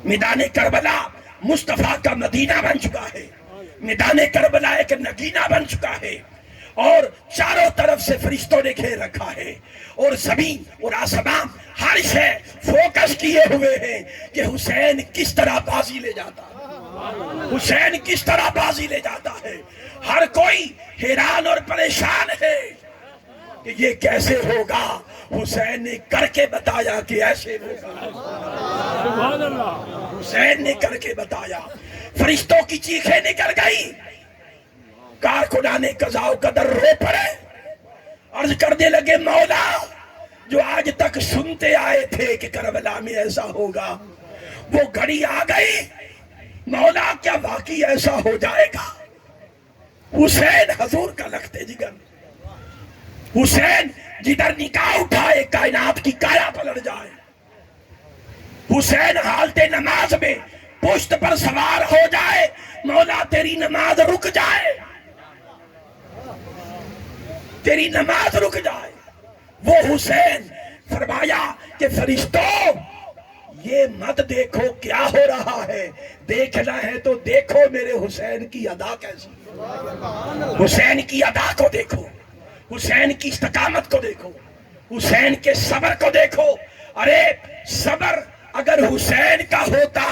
میدان کربلا مصطفیٰ کا مدینہ بن چکا ہے، میدان کربلا ایک نگینہ بن چکا ہے، اور چاروں طرف سے فرشتوں نے گھیر رکھا ہے، اور زمین اور آسمان ہر شے فوکس کیے ہوئے ہیں کہ حسین کس طرح بازی لے جاتا ہے، حسین کس طرح بازی لے جاتا ہے۔ ہر کوئی حیران اور پریشان ہے کہ یہ کیسے ہوگا، حسین نے کر کے بتایا کہ ایسے ہوگا، سبحان اللہ، حسین نے کر کے بتایا۔ فرشتوں کی چیخیں نکل گئی، کارکنان قضاء و قدر رو پڑے، عرض کرنے لگے مولا جو آج تک سنتے آئے تھے کہ کربلا میں ایسا ہوگا، وہ گھڑی آ گئی، مولا کیا واقعی ایسا ہو جائے گا؟ حسین حضور کا لخت جگر، حسین جدھر نکاح اٹھائے کائنات کی کایا پلٹ جائے، حسین حالت نماز میں پشت پر سوار ہو جائے، مولا تیری نماز رک جائے، تیری نماز رک جائے۔ وہ حسین فرمایا کہ فرشتوں یہ مت دیکھو کیا ہو رہا ہے، دیکھنا ہے تو دیکھو میرے حسین کی ادا کیسی، حسین کی ادا کو دیکھو، حسین کی استقامت کو دیکھو، حسین کے صبر کو دیکھو۔ ارے صبر اگر حسین کا ہوتا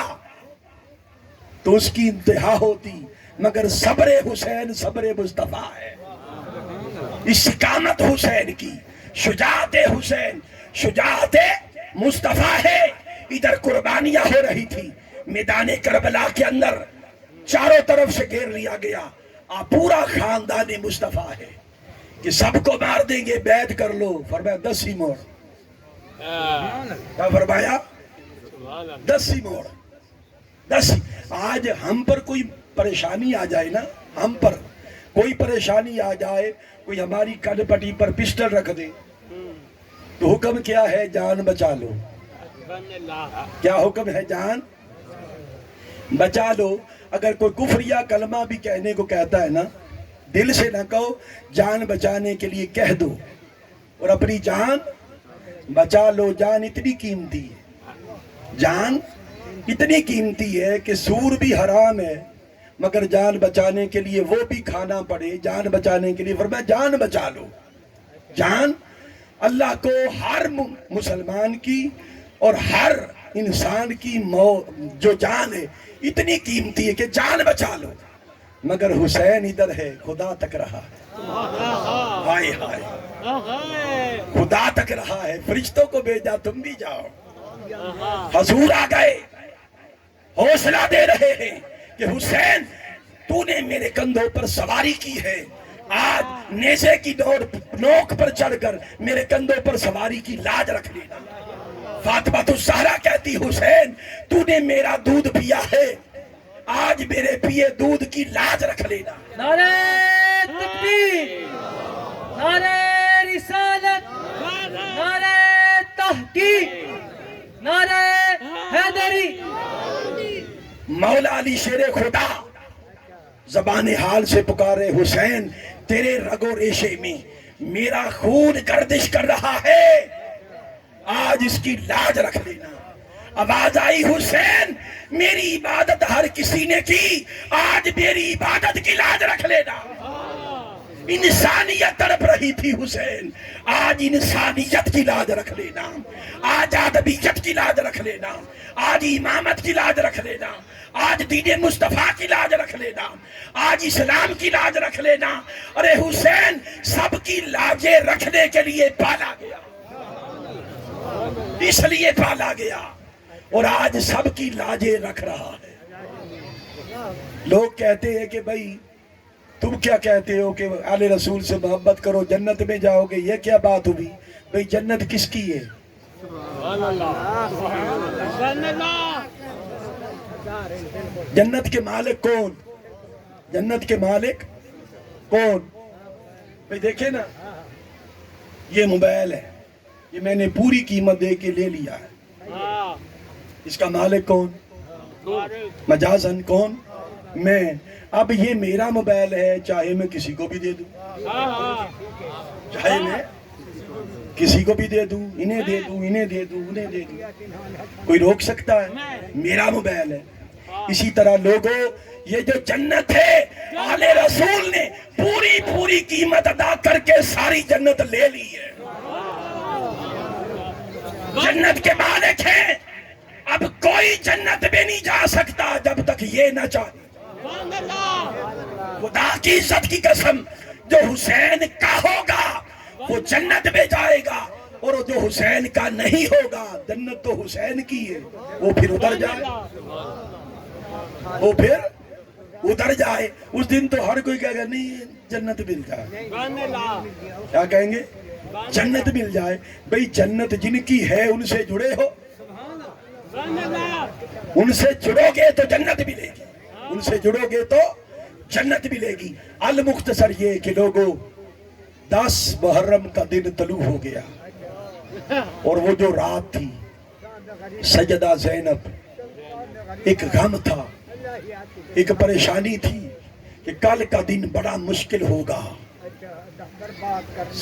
تو اس کی انتہا ہوتی، مگر صبر حسین صبر مصطفیٰ ہے، استقامت حسین کی، شجاعت حسین شجاعت مصطفیٰ ہے۔ ادھر قربانیاں ہو رہی تھی میدان کربلا کے اندر، چاروں طرف سے گھیر لیا گیا، پورا خاندان مصطفیٰ ہے کہ سب کو مار دیں گے، بیعت کر لو۔ فرمایا 10 ہی موڑ، کیا فرمایا؟ 10 ہی موڑ، 10۔ آج ہم پر کوئی پریشانی آ جائے نا، ہم پر کوئی پریشانی آ جائے، کوئی ہماری کن پٹی پر پسٹل رکھ دے تو حکم کیا ہے؟ جان بچا لو۔ کیا حکم ہے؟ جان بچا لو۔ اگر کوئی کفر یا کلمہ بھی کہنے کو کہتا ہے نا، دل سے نہ کہو، جان بچانے کے لیے کہہ دو اور اپنی جان بچا لو۔ جان اتنی قیمتی ہے، جان اتنی قیمتی ہے کہ سور بھی حرام ہے، مگر جان بچانے کے لیے وہ بھی کھانا پڑے، جان بچانے کے لیے فرمایا جان بچا لو۔ جان اللہ کو ہر مسلمان کی اور ہر انسان کی جو جان ہے اتنی قیمتی ہے کہ جان بچا لو، مگر حسین ادھر ہے، خدا تک رہا ہے، ہائے ہائے خدا تک رہا ہے، فرشتوں کو بھیجا تم بھی جاؤ، حضور آ گئے، حوصلہ دے رہے ہیں کہ حسین تو نے میرے کندھوں پر سواری کی ہے، آج نیزے کی نوک پر چڑھ کر میرے کندھوں پر سواری کی لاج رکھ لینا۔ فاطمہ الزہرا کہتی حسین تو نے میرا دودھ پیا ہے، آج میرے پیے دودھ کی لاج رکھ لینا۔ نعرہ تکبیر، نعرہ رسالت، نعرہ تحقیق، نعرہ حیدری۔ مولا علی شیر خدا زبان حال سے پکارے حسین تیرے رگ و ریشے میں میرا خون گردش کر رہا ہے، آج اس کی لاج رکھ لینا۔ آواز آئی حسین میری عبادت ہر کسی نے کی، آج میری عبادت کی لاج رکھ لینا۔ انسانیت تڑپ رہی تھی حسین، آج انسانیت کی لاج رکھ لینا، آج آدمیت کی لاج رکھ لینا، آج امامت کی لاج رکھ لینا، آج دین مصطفیٰ کی لاج رکھ لینا، آج اسلام کی لاج رکھ لینا۔ ارے حسین سب کی لاجیں رکھنے کے لیے پالا گیا، اس لیے پالا گیا، اور آج سب کی لاجیں رکھ رہا ہے۔ لوگ کہتے ہیں کہ بھائی تم کیا کہتے ہو کہ آل رسول سے محبت کرو جنت میں جاؤ گے، یہ کیا بات ہوئی؟ بھائی جنت کس کی ہے؟ جنت کے مالک کون؟ جنت کے مالک کون؟ بھائی دیکھیں نا، یہ موبائل ہے، یہ میں نے پوری قیمت دے کے لے لیا ہے، اس کا مالک کون؟ مجازن کون؟ میں۔ اب یہ میرا موبائل ہے، چاہے میں کسی کو بھی دے دوں، چاہے میں کسی کو بھی دے دوں، انہیں دے دوں، انہیں دے دوں، انہیں دے دوں، کوئی روک سکتا ہے؟ میرا موبائل ہے۔ اسی طرح لوگوں یہ جو جنت ہے آل رسول نے پوری قیمت ادا کر کے ساری جنت لے لی ہے، جنت کے مالک ہیں۔ اب کوئی جنت میں نہیں جا سکتا جب تک یہ نہ چاہے۔ خدا کی عزت کی قسم، جو حسین کا ہوگا وہ جنت میں جائے گا، اور جو حسین کا نہیں ہوگا، جنت تو حسین کی ہے، وہ پھر ادھر جائے، وہ پھر ادھر جائے۔ اس دن تو ہر کوئی کہے گا نہیں جنت مل جائے، کیا کہیں گے؟ جنت مل جائے۔ بھئی جنت جن کی ہے ان سے جڑے ہو، ان سے جڑو گے تو جنت ملے گی، ان سے جڑو گے تو جنت ملے گی۔ المختصر یہ کہ لوگوں 10 محرم کا دن طلوع ہو گیا، اور وہ جو رات تھی سیدہ زینب، ایک غم تھا، ایک پریشانی تھی کہ کل کا دن بڑا مشکل ہوگا،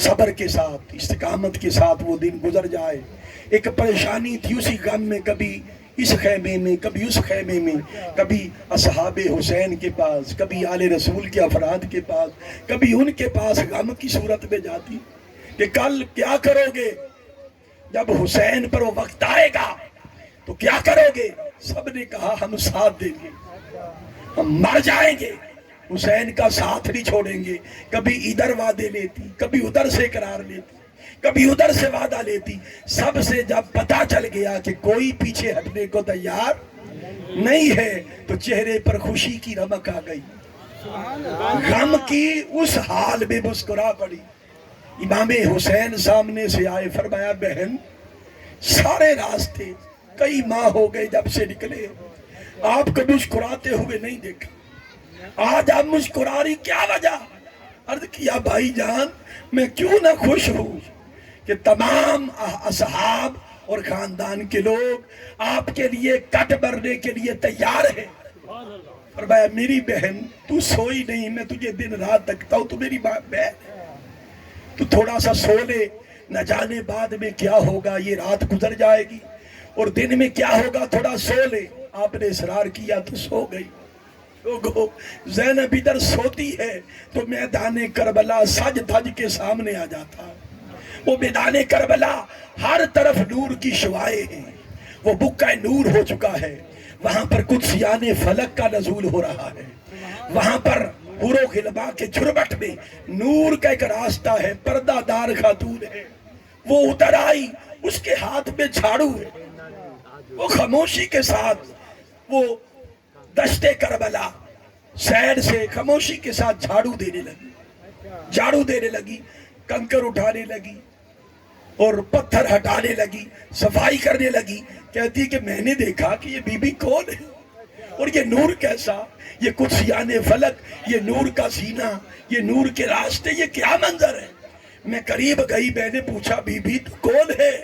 صبر کے ساتھ استقامت کے ساتھ وہ دن گزر جائے۔ ایک پریشانی تھی اسی غم میں، کبھی اس خیمے میں، کبھی اس خیمے میں، کبھی اصحاب حسین کے پاس، کبھی آل رسول کے افراد کے پاس، کبھی ان کے پاس غم کی صورت میں جاتی کہ کل کیا کرو گے جب حسین پر وہ وقت آئے گا، تو کیا کرو گے؟ سب نے کہا ہم ساتھ دیں گے، ہم مر جائیں گے، حسین کا ساتھ نہیں چھوڑیں گے۔ کبھی ادھر وعدے لیتی، کبھی ادھر سے قرار لیتی، کبھی ادھر سے وعدہ لیتی۔ سب سے جب پتا چل گیا کہ کوئی پیچھے ہٹنے کو تیار نہیں ہے، تو چہرے پر خوشی کی رمق آ گئی، غم کی اس حال میں مسکرا پڑی۔ امام حسین سامنے سے آئے، فرمایا بہن سارے راستے کئی ماہ ہو گئے جب سے نکلے، آپ کو مسکراتے ہوئے نہیں دیکھا، آج آپ مسکرا رہی، کیا وجہ؟ عرض کیا بھائی جان میں کیوں نہ خوش ہوں کہ تمام اصحاب اور خاندان کے لوگ آپ کے لیے کٹ بھرنے کے لیے تیار ہیں۔ فرمایا میری بہن تو سوئی نہیں، میں تجھے دن رات تکتا ہوں، تو میری بہن تو تھوڑا سا سو لے، نہ جانے بعد میں کیا ہوگا، یہ رات گزر جائے گی اور دن میں کیا ہوگا، تھوڑا سو لے۔ آپ نے اصرار کیا تو سو گئی۔ لوگوں زینب ادھر سوتی ہے تو میدان کربلا سج دھج کے سامنے آ جاتا۔ وہ میدان کربلا ہر طرف نور کی شعائیں ہیں، وہ بکہ نور ہو چکا ہے، وہاں پر قدسیان فلک کا نزول ہو رہا ہے، وہاں پر حور و غلباں کے جھرمٹ میں نور کا ایک راستہ ہے، پردہ دار خاتون ہے، وہ ادھر آئی، اس کے ہاتھ میں جھاڑو ہے، وہ خاموشی کے ساتھ وہ دشت کربلا سائر سے خاموشی کے ساتھ جھاڑو دینے لگی۔ جھاڑو دینے لگی، کنکر اٹھانے لگی اور پتھر ہٹانے لگی، صفائی کرنے لگی. کہتی کہ میں نے دیکھا کہ یہ بی بی کون ہے اور یہ نور کیسا، یہ قدسیان فلک، یہ نور کا سینہ، یہ نور کے راستے، یہ کیا منظر ہے. میں قریب گئی، میں نے پوچھا بی بی تو کون ہے،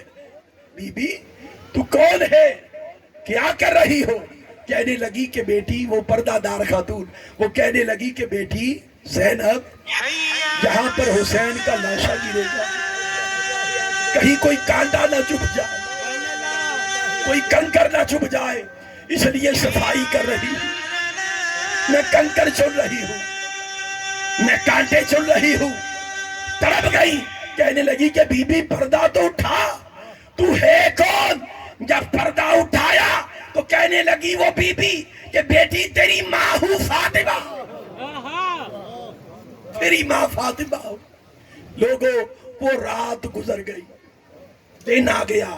بی بی تو کون ہے، کیا کر رہی ہو. کہنے لگی کہ بیٹی، وہ پردہ دار خاتون، وہ کہنے لگی کہ بیٹی زینب، یہاں پر حسین کا لاشا گرے گا، کہیں کوئی کانٹا نہ چبھ جائے، کوئی کنکر نہ چبھ جائے، اس لیے صفائی کر رہی ہوں. میں کنکر چن رہی ہوں، میں کانٹے چن رہی ہوں. تڑپ گئی، کہنے لگی کہ بی بی پردہ تو اٹھا، تو ہے کون. جب پردہ اٹھایا تو کہنے لگی وہ بی بی کہ بیٹی تیری ماں ہوں فاطمہ، تیری ماں فاطمہ ہوں. لوگوں، وہ رات گزر گئی، دن آ گیا.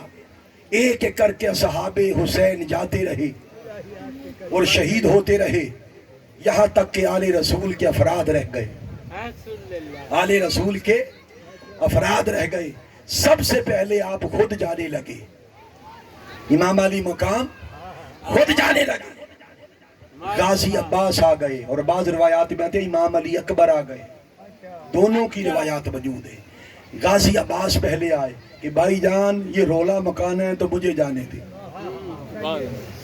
ایک ایک کر کے اصحاب حسین جاتے رہے اور شہید ہوتے رہے، یہاں تک کہ آل رسول کے افراد رہ گئے. آل رسول کے افراد رہ گئے. سب سے پہلے آپ خود جانے لگے، امام علی مقام خود جانے لگے. غازی عباس آ گئے، اور بعض روایات میں آتے ہیں امام علی اکبر آ گئے. دونوں کی روایات موجود ہیں. غازی عباس پہلے آئے کہ بھائی جان یہ رولا مکان ہے تو مجھے جانے دے.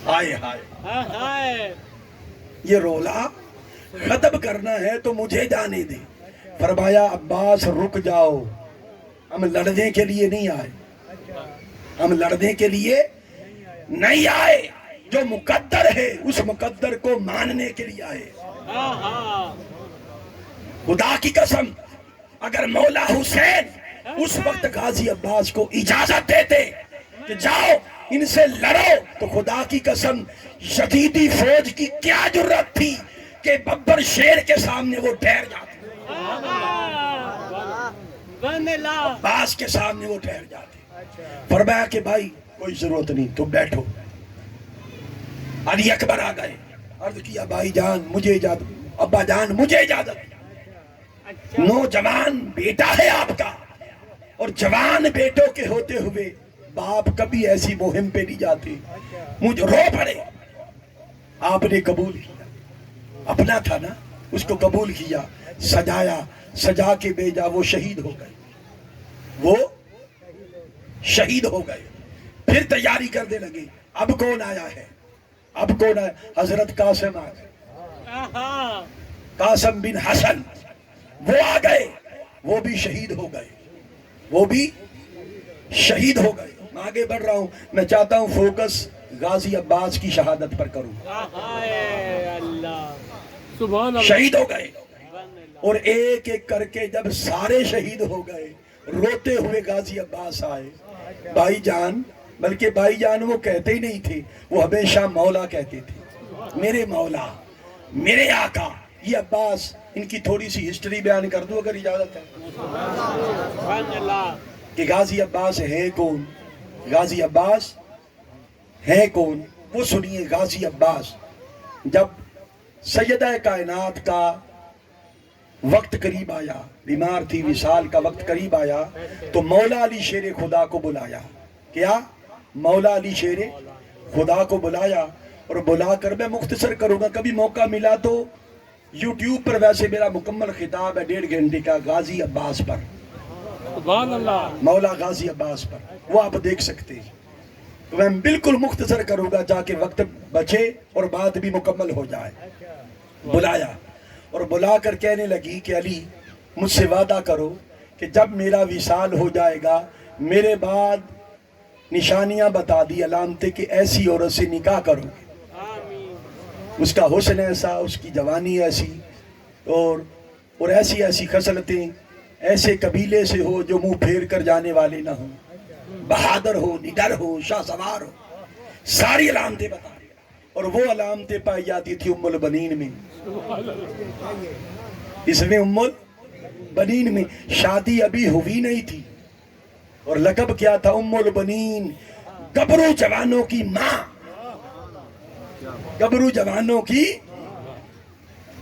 آئے ہائے، یہ رولا ختم کرنا ہے تو مجھے جانے دے. فرمایا عباس رک جاؤ، ہم لڑنے کے لیے نہیں آئے، ہم لڑنے کے لیے نہیں آئے، جو مقدر ہے اس مقدر کو ماننے کے لیے آئے. خدا کی قسم اگر مولا حسین اس وقت غازی عباس کو اجازت دیتے کہ جاؤ ان سے لڑو، تو خدا کی قسم یزیدی فوج کی کیا جرت تھی کہ ببر شیر کے سامنے وہ ٹھہر جاتے، عباس کے سامنے وہ ٹھہر جاتے. فرمایا کہ بھائی کوئی ضرورت نہیں، تم بیٹھو. علی اکبر آ گئے، عرض کیا بھائی جان مجھے اجازت، ابا جان مجھے اجازت. نوجوان بیٹا ہے آپ کا، اور جوان بیٹوں کے ہوتے ہوئے باپ کبھی ایسی مہم پہ نہیں جاتے. مجھے رو پڑے. آپ نے قبول کیا، اپنا تھا نا، اس کو قبول کیا، سجایا، سجا کے بھیجا. وہ شہید ہو گئے، وہ شہید ہو گئے. پھر تیاری کرنے لگے. اب کون آیا ہے، اب کون آیا؟ حضرت قاسم آ گئے، قاسم بن حسن وہ آ گئے، وہ بھی شہید ہو گئے، وہ بھی شہید ہو گئے. میں آگے بڑھ رہا ہوں، میں چاہتا ہوں فوکس غازی عباس کی شہادت پر کروں. سبحان اللہ. شہید ہو گئے، اور ایک ایک کر کے جب سارے شہید ہو گئے، روتے ہوئے غازی عباس آئے. بھائی جان، بلکہ بھائی جان وہ کہتے ہی نہیں تھے، وہ ہمیشہ مولا کہتے تھے. میرے مولا، میرے آقا. یہ عباس، ان کی تھوڑی سی ہسٹری بیان کر دوں اگر اجازت ہے کہ غازی عباس ہے کون. غازی عباس ہے کون وہ سنیے. غازی عباس جب سیدہ کائنات کا وقت قریب آیا، بیمار تھی، وصال کا وقت قریب آیا، تو مولا علی شیر خدا کو بلایا. کیا؟ مولا علی شیر خدا کو بلایا. اور بلا کر میں مختصر کروں گا، کبھی موقع ملا تو یوٹیوب پر، ویسے میرا مکمل خطاب ہے 1.5 گھنٹے کا غازی عباس پر، سبحان اللہ. مولا غازی عباس پر، وہ آپ دیکھ سکتے ہیں. تو میں بالکل مختصر کروں گا تاکہ وقت بچے اور بات بھی مکمل ہو جائے. بلایا اور بلا کر کہنے لگی کہ علی مجھ سے وعدہ کرو کہ جب میرا وصال ہو جائے گا، میرے بعد نشانیاں بتا دی، علامتیں، کہ ایسی عورت سے نکاح کرو گے، اس کا حسن ایسا، اس کی جوانی ایسی، اور ایسی ایسی خصلتیں، ایسے قبیلے سے ہو جو منہ پھیر کر جانے والے نہ ہوں، بہادر ہو، نڈر ہو، شاہ سوار ہو. ساری علامتیں بتا رہی. اور وہ علامتیں پائی جاتی تھی ام البنین میں. اس میں ام البنین میں شادی ابھی ہوئی نہیں تھی، اور لقب کیا تھا؟ ام البنین، گبرو جوانوں کی ماں، گبرو جوانوں کی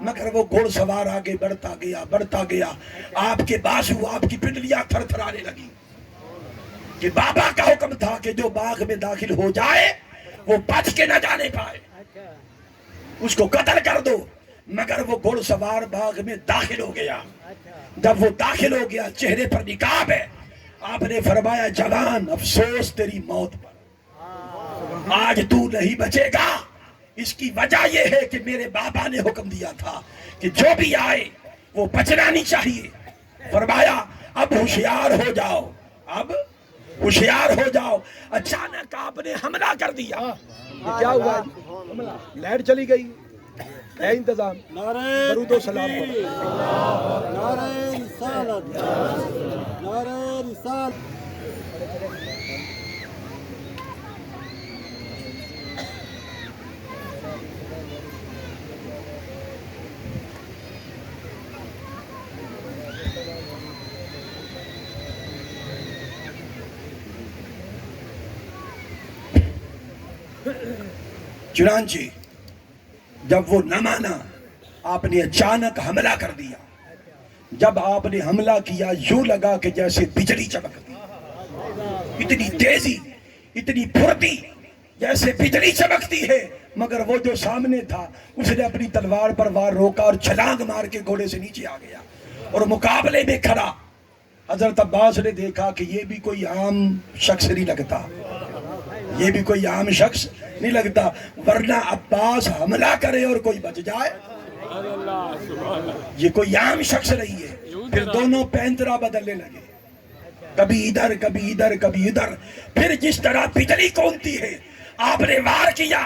مگر وہ گھوڑ سوار آگے بڑھتا گیا. آپ کے بازو آپ کی پنڈلیاں تھر تھرانے لگی کہ بابا کا حکم تھا کہ جو باغ میں داخل ہو جائے وہ بچ کے نہ جانے پائے, اس کو قتل کر دو. مگر وہ گھوڑ سوار باغ میں داخل ہو گیا. جب وہ داخل ہو گیا چہرے پر نقاب ہے. آپ نے فرمایا جوان افسوس تیری موت پر, آج تو نہیں بچے گا. اس کی وجہ یہ ہے کہ میرے بابا نے حکم دیا تھا کہ جو بھی آئے وہ بچنا نہیں چاہیے. فرمایا اب ہوشیار ہو جاؤ, اب ہوشیار ہو جاؤ. اچانک آپ نے حملہ کر دیا. کیا ہوا جی؟ لائٹ چلی گئی ہے انتظام. درود و سلام پڑھو. نعرہ رسالت نعرہ رسالت. چنانچہ جب وہ نہ مانا آپ نے اچانک حملہ کر دیا. جب آپ نے حملہ کیا یوں لگا کہ جیسے بجلی چمکتی, اتنی تیزی اتنی پھرتی جیسے بجلی چمکتی ہے. مگر وہ جو سامنے تھا اس نے اپنی تلوار پر وار روکا اور چھلانگ مار کے گھوڑے سے نیچے آ گیا اور مقابلے میں کھڑا. حضرت عباس نے دیکھا کہ یہ بھی کوئی عام شخص نہیں لگتا, یہ بھی کوئی عام شخص نہیں لگتا, ورنہ عباس حملہ کرے اور کوئی بچ جائے یہ کوئی عام شخص نہیں ہے. پھر دونوں پینترا بدلنے لگے, کبھی ادھر کبھی ادھر کبھی ادھر. پھر جس طرح بجلی کونتی ہے آپ نے وار کیا,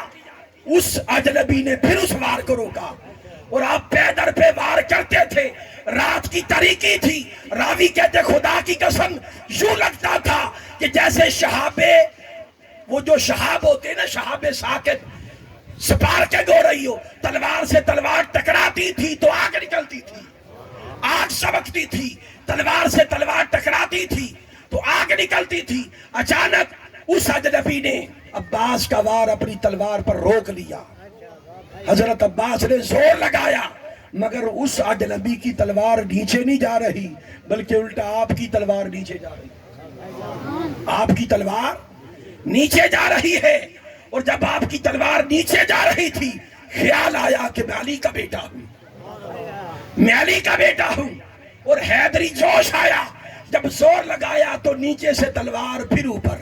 اس اجنبی نے پھر اس وار کو روکا اور آپ پیدر پہ وار کرتے تھے. رات کی تاریکی تھی. راوی کہتے خدا کی قسم یوں لگتا تھا کہ جیسے شہابے, وہ جو شہاب ہوتے ہیں نا, شہاب ساکت, سپار کے گو رہی ہو, تلوار سے تلوار ٹکراتی تھی تو آگ نکلتی تھی, آگ سبکتی تھی. تلوار سے تلوار ٹکراتی تھی تو آگ نکلتی تھی. اچانک اس اجنبی نے عباس کا وار اپنی تلوار پر روک لیا. حضرت عباس نے زور لگایا مگر اس اجنبی کی تلوار نیچے نہیں جا رہی بلکہ الٹا آپ کی تلوار نیچے جا رہی, آپ کی تلوار نیچے جا رہی ہے. اور جب آپ کی تلوار نیچے جا رہی تھی خیال آیا کہ میں علی کا بیٹا ہوں, میں علی کا بیٹا ہوں. اور حیدری جوش آیا, جب زور لگایا تو نیچے سے تلوار پھر اوپر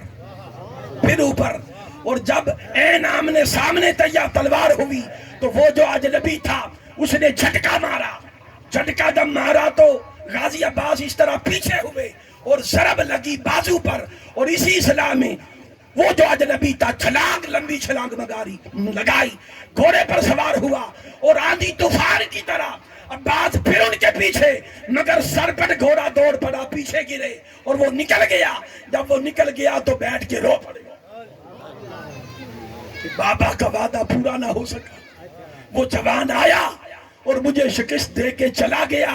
پھر اوپر. اور جب عین آمنے سامنے تلوار ہوئی تو وہ جو اجنبی تھا اس نے جھٹکا مارا. جھٹکا جب مارا تو غازی عباس اس طرح پیچھے ہوئے اور ضرب لگی بازو پر. اور اسی اصلاح میں وہ جو اجنبی تھا چھلانگ, لمبی چھلانگ لگائی, گھوڑے پر سوار ہوا اور آندھی طوفان کی طرح عباس پھر ان کے پیچھے. مگر سر پر گھوڑا دوڑ پڑا, پیچھے گرے اور وہ نکل گیا. جب وہ نکل گیا تو بیٹھ کے رو پڑے کہ بابا کا وعدہ پورا نہ ہو سکا. وہ جوان آیا اور مجھے شکست دے کے چلا گیا.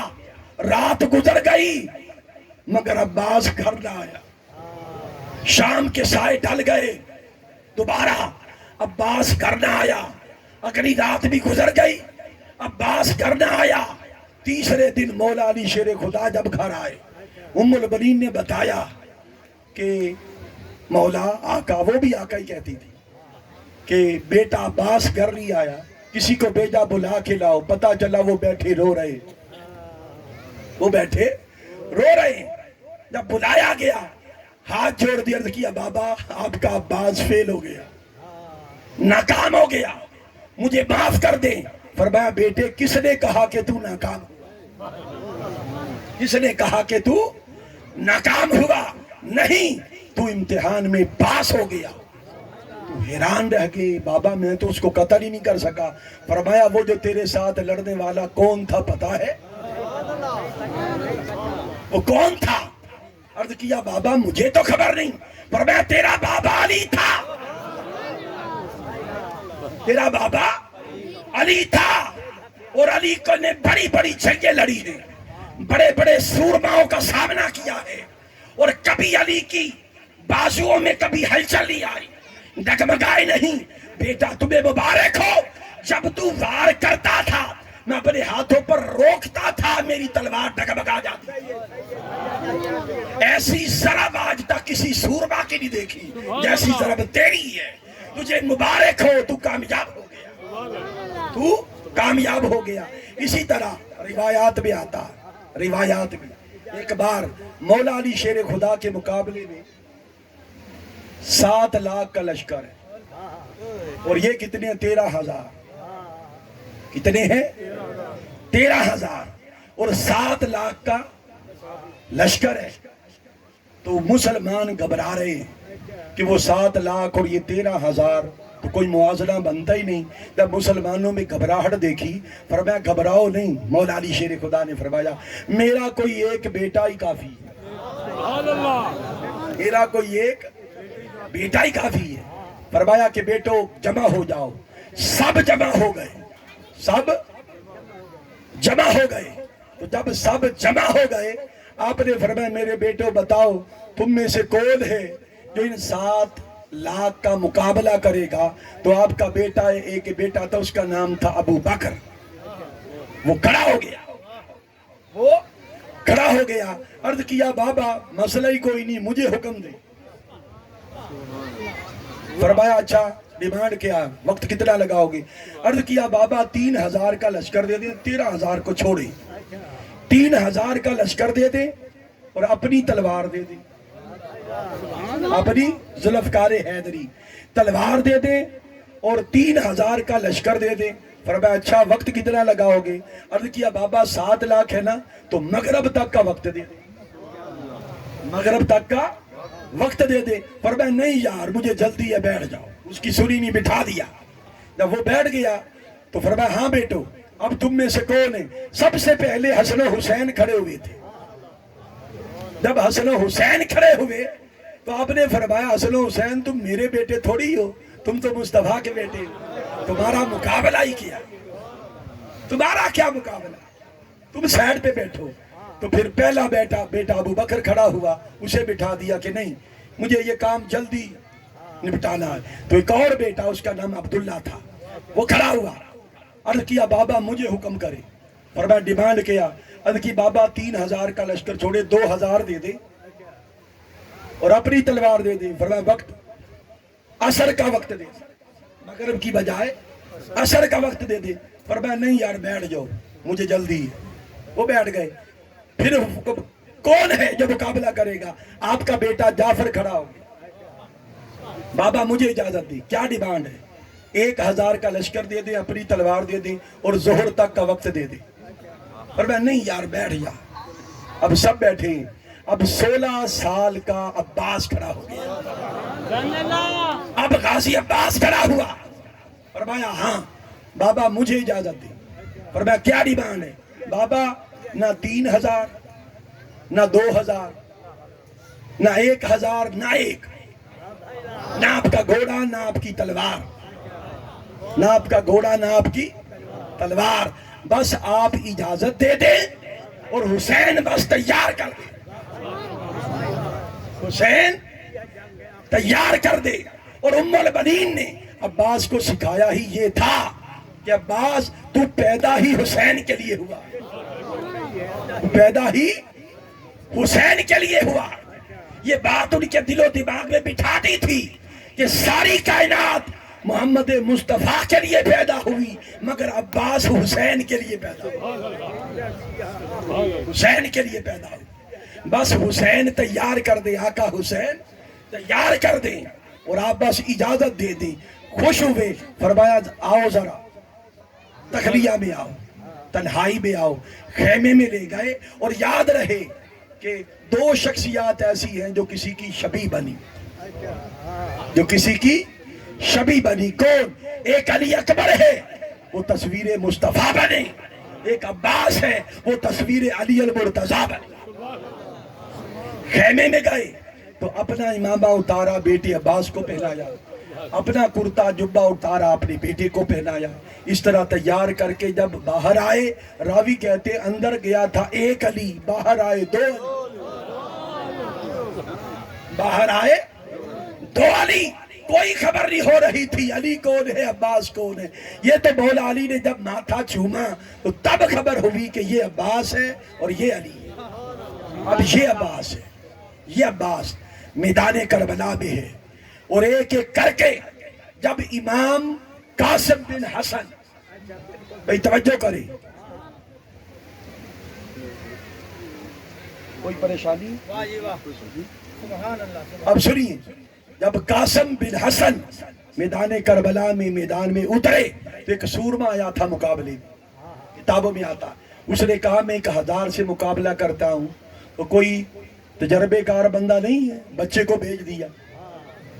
رات گزر گئی مگر عباس گھر نہ آیا. شام کے سائے ڈل گئے, دوبارہ عباس گھر نہ آیا. اگلی رات بھی گزر گئی, عباس گھر نہ آیا. تیسرے دن مولا علی شیر خدا جب گھر آئے, ام البنین نے بتایا کہ مولا آقا, وہ بھی آقا ہی کہتی تھی, کہ بیٹا عباس گھر نہیں آیا, کسی کو بیجا بلا کے لاؤ. پتا چلا وہ بیٹھے رو رہے, وہ بیٹھے رو رہے. جب بلایا گیا ہاتھ جوڑ دیا, عرض کیا بابا آپ کا عباس فیل ہو گیا, ناکام ہو گیا, مجھے معاف کر دیں. فرمایا بیٹے کس نے کہا کہ تو ناکام ہوا, کس نے کہا کہ تو ناکام ہوا؟ نہیں, تو امتحان میں پاس ہو گیا. تو حیران رہ گئے, بابا میں تو اس کو قتل ہی نہیں کر سکا. فرمایا وہ جو تیرے ساتھ لڑنے والا کون تھا پتا ہے؟ وہ کون تھا؟ عرض کیا بابا مجھے تو خبر نہیں. فرمایا تیرا بابا علی تھا, تیرا بابا علی تھا. اور علی کو نے بڑی بڑی جنگیں لڑی ہیں, بڑے بڑے سورماؤں کا سامنا کیا ہے. اور کبھی علی کی بازوؤں میں کبھی ہلچل نہیں آئی, ڈگمگائے نہیں. بیٹا تمہیں مبارک ہو, جب تو وار کرتا تھا میں اپنے ہاتھوں پر روکتا تھا، میری تلوار ڈگمگا جاتی، ایسی ضرب آج تک کسی سورما کی نہیں دیکھی جیسی ضرب تیری ہے۔ تجھے مبارک ہو، تو کامیاب ہو گیا، تو کامیاب ہو گیا۔ اسی طرح روایات میں آتا، روایات میں ایک بار مولا علی شیر خدا کے مقابلے میں 7 لاکھ کا لشکر ہے، اور یہ کتنے 13,000، کتنے ہیں 13,000، اور 7 لاکھ کا لشکر ہے۔ تو مسلمان گھبرا رہے ہیں کہ وہ 7 لاکھ اور یہ 13,000 تو کوئی موازنہ بنتا ہی نہیں۔ جب مسلمانوں میں گھبراہٹ دیکھی، فرمایا گھبراؤ نہیں، مولا علی شیر خدا نے فرمایا میرا کوئی ایک بیٹا ہی کافی ہے، سبحان اللہ، میرا کوئی ایک بیٹا ہی کافی ہے۔ فرمایا کہ بیٹو جمع ہو جاؤ، سب جمع ہو گئے، سب جمع ہو گئے۔ تو جب سب جمع ہو گئے، آپ نے فرمایا میرے بیٹو بتاؤ تم میں سے کون ہے جو ان 7 لاکھ کا مقابلہ کرے گا؟ تو آپ کا بیٹا ہے، ایک بیٹا تھا، اس کا نام تھا ابو بکر۔ وہ کھڑا ہو گیا، وہ کھڑا ہو گیا، عرض کیا بابا مسئلہ ہی کوئی نہیں، مجھے حکم دے۔ فرمایا اچھا ڈیمانڈ کیا، وقت کتنا لگاؤ گے؟ عرض کیا بابا 3,000 کا لشکر دے دیں، 13,000 کو چھوڑیں، 3,000 کا لشکر دے دیں اور اپنی تلوار دے دیں، اپنی ذوالفقار حیدری تلوار دے دیں اور 3,000 کا لشکر دے دیں۔ فرمایا اچھا وقت کتنا لگاؤ گے؟ عرض کیا بابا 7 لاکھ ہے نا، تو مغرب تک کا وقت دے دیں، مغرب تک کا وقت دے دے۔ فرمایا نہیں یار مجھے جلدی ہے، بیٹھ جاؤ۔ اس کی سوری نہیں بٹھا دیا۔ جب وہ بیٹھ گیا تو فرمایا ہاں بیٹو اب تم میں سے کون ہے؟ سب سے پہلے حسن و حسین کھڑے ہوئے تھے۔ جب حسن و حسین کھڑے ہوئے تو آپ نے فرمایا حسن و حسین تم میرے بیٹے تھوڑی ہو، تم تو مصطفیٰ کے بیٹے ہو، تمہارا مقابلہ ہی کیا، تمہارا کیا مقابلہ، تم سائڈ پہ بیٹھو۔ تو پھر پہلا بیٹا ابو بکر کھڑا ہوا، اسے بٹھا دیا کہ نہیں مجھے یہ کام جلدی نپٹانا ہے۔ تو ایک اور بیٹا اس کا نام عبداللہ تھا، وہ کھڑا ہوا، عرض کیا بابا مجھے حکم کرے۔ فرمایا ڈیمانڈ کیا، عرض کی بابا 3,000 کا لشکر چھوڑے، 2,000 دے دے اور اپنی تلوار دے دے۔ فرمایا وقت عصر کا وقت دے، مغرب کی بجائے عصر کا وقت دے دے۔ فرمایا نہیں یار بیٹھ جاؤ مجھے جلدی ہے۔ وہ بیٹھ گئے۔ پھر کون ہے جو مقابلہ کرے گا؟ آپ کا بیٹا جعفر کھڑا ہو گیا، بابا مجھے اجازت دی، کیا ڈیمانڈ ہے؟ 1,000 کا لشکر دے دیں، اپنی تلوار دے دیں اور ظہر تک کا وقت دے دیں۔ فرمایا نہیں یار بیٹھ جا۔ اب سب بیٹھے، اب 16 سال کا عباس کھڑا ہو گیا، اب غازی عباس کھڑا ہوا۔ فرمایا ہاں بابا مجھے اجازت دی۔ فرمایا کیا ڈیمانڈ ہے؟ بابا نہ 3,000 نہ 2,000 نہ 1,000 نہ 1، نہ آپ کا گھوڑا نہ آپ کی تلوار، نہ آپ کا گھوڑا نہ آپ کی تلوار، بس آپ اجازت دے دیں اور حسین بس تیار کر دے، حسین تیار کر دے۔ اور ام البنین نے عباس کو سکھایا ہی یہ تھا کہ عباس تو پیدا ہی حسین کے لیے ہوا، پیدا ہی حسین کے لیے ہوا۔ یہ بات ان کے دل و دماغ میں بٹھا دی تھی کہ ساری کائنات محمد مصطفیٰ کے لیے پیدا ہوئی مگر عباس حسین کے لیے پیدا ہوئی، حسین کے لیے پیدا ہوئی۔ بس حسین تیار کر دے، آقا حسین تیار کر دیں اور آپ بس اجازت دے دیں۔ خوش ہوئے، فرمایا آؤ ذرا تخلیہ میں آؤ، تنہائی میں آؤ۔ خیمے میں لے گئے اور یاد رہے کہ 2 شخصیات ایسی ہیں جو کسی کی شبیہ بنی، جو کسی کی شبیہ بنی۔ کون؟ ایک علی اکبر ہے، وہ تصویر مصطفیٰ بنے، ایک عباس ہے، وہ تصویر علی المرتضیٰ بنے۔ خیمے میں گئے تو اپنا امامہ اتارا، بیٹے عباس کو پہنایا، اپنا کرتا جبہ اتارا، اپنے بیٹے کو پہنایا۔ اس طرح تیار کر کے جب باہر آئے، راوی کہتے اندر گیا تھا 1 علی، باہر آئے 2 علی، باہر آئے 2 علی۔ کوئی خبر نہیں ہو رہی تھی علی کون ہے عباس کون ہے. یہ تو مولا علی نے جب ماتھا چوما تو تب خبر ہوئی کہ یہ عباس ہے اور یہ علی ہے. اب یہ عباس ہے، یہ عباس میدان کربلا میں ہے. اور ایک ایک کر کے جب امام قاسم بن حسن، بھئی توجہ کریں، کوئی پریشانی؟ اب سنیے، جب قاسم بن حسن میدان کربلا میں میدان میں اترے تو ایک سورما آیا تھا مقابلے میں، کتابوں میں آتا. اس نے کہا میں 1000 سے مقابلہ کرتا ہوں. تو کوئی تجربے کار بندہ نہیں ہے، بچے کو بھیج دیا.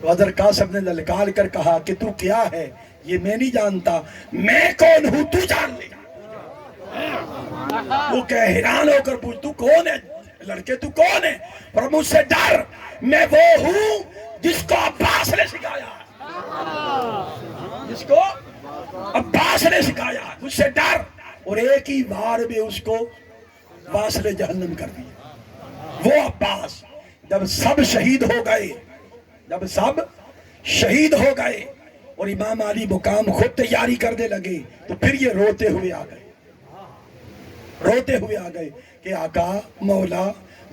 تو حضرت قاسم نے للکار کر کہا کہ تو کیا ہے؟ یہ میں نہیں جانتا. میں کون ہوں تو جان لے. وہ کہ حیران ہو کر پوچھ تو کون ہے لڑکے، تو کون ہے؟ پر مجھ سے ڈر، میں وہ ہوں جس کو عباس نے سکھایا، جس کو عباس نے سکھایا. مجھ سے ڈر. اور ایک ہی بار میں اس کو واصل جہنم کر دیا. وہ عباس جب سب شہید ہو گئے، جب سب شہید ہو گئے اور امام علی مقام خود تیاری کرنے لگے تو پھر یہ روتے ہوئے آ گئے، روتے ہوئے آ گئے کہ آقا مولا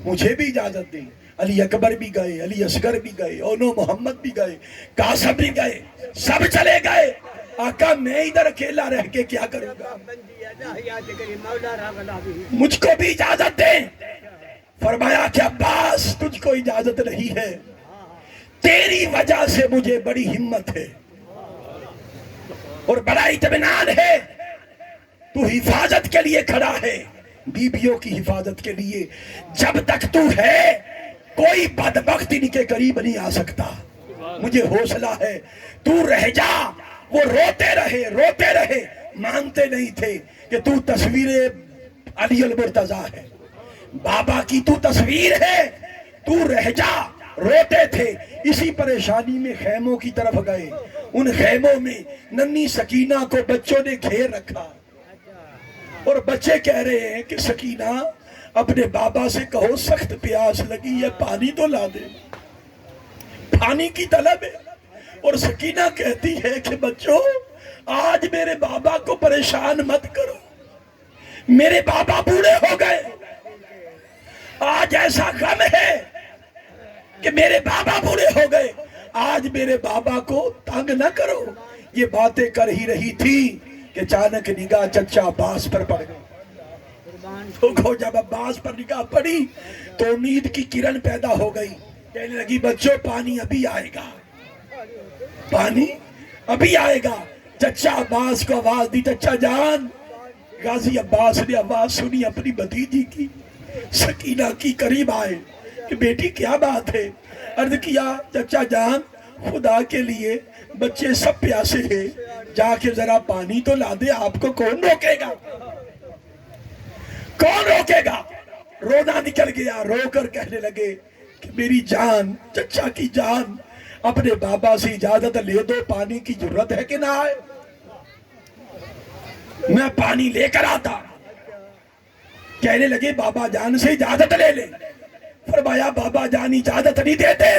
مجھے بھی اجازت دیں. علی اکبر بھی گئے، علی اصغر بھی گئے، اونو محمد بھی گئے، قاسم بھی گئے، سب چلے گئے. آقا میں ادھر اکیلا رہ کے کیا کروں گا، مجھ کو بھی اجازت دیں. فرمایا کہ عباس تجھ کو اجازت نہیں ہے، تیری وجہ سے مجھے بڑی ہمت ہے اور بڑا اطمینان ہے. تو حفاظت کے لیے کھڑا ہے، بیویوں کی حفاظت کے لیے. جب تک تو ہے کوئی بدبخت ان کے قریب نہیں آ سکتا. مجھے حوصلہ ہے، تو رہ جا. وہ روتے رہے، مانتے نہیں تھے کہ تو تصویر علی المرتضیٰ ہے، بابا کی تو تصویر ہے، تو رہ جا. روتے تھے. اسی پریشانی میں خیموں کی طرف گئے. ان خیموں میں ننھی سکینہ کو بچوں نے گھیر رکھا اور بچے کہہ رہے ہیں کہ سکینہ اپنے بابا سے کہو سخت پیاس لگی ہے، پانی تو لا دے. پانی کی طلب ہے. اور سکینہ کہتی ہے کہ بچوں آج میرے بابا کو پریشان مت کرو، میرے بابا بوڑھے ہو گئے، آج ایسا غم ہے کہ میرے بابا بوڑھے ہو گئے، آج میرے بابا کو تنگ نہ کرو. یہ باتیں کر ہی رہی تھی کہ اچانک نگاہ چچا عباس پر پڑ گئی. تو جب عباس پر نگاہ پڑی تو امید کی کرن پیدا ہو گئی. کہنے لگی بچوں پانی ابھی آئے گا، پانی ابھی آئے گا. چچا عباس کو آواز دی، چچا جان. غازی عباس نے آواز سنی اپنی بھتیجی کی، سکینہ کی، قریب آئے کہ بیٹی کیا بات ہے. عرض کیا چچا جان خدا کے لیے بچے سب پیاسے ہیں، جا کے ذرا پانی تو لا دے. آپ کو کون روکے گا، کون روکے گا. رونا نکل گیا. رو کر کہنے لگے کہ میری جان، چچا کی جان، اپنے بابا سے اجازت لے دو، پانی کی ضرورت ہے کہ نہ آئے، میں پانی لے کر آتا. کہنے لگے بابا جان سے اجازت لے لے. فرمایا بابا جان اجازت نہیں دیتے.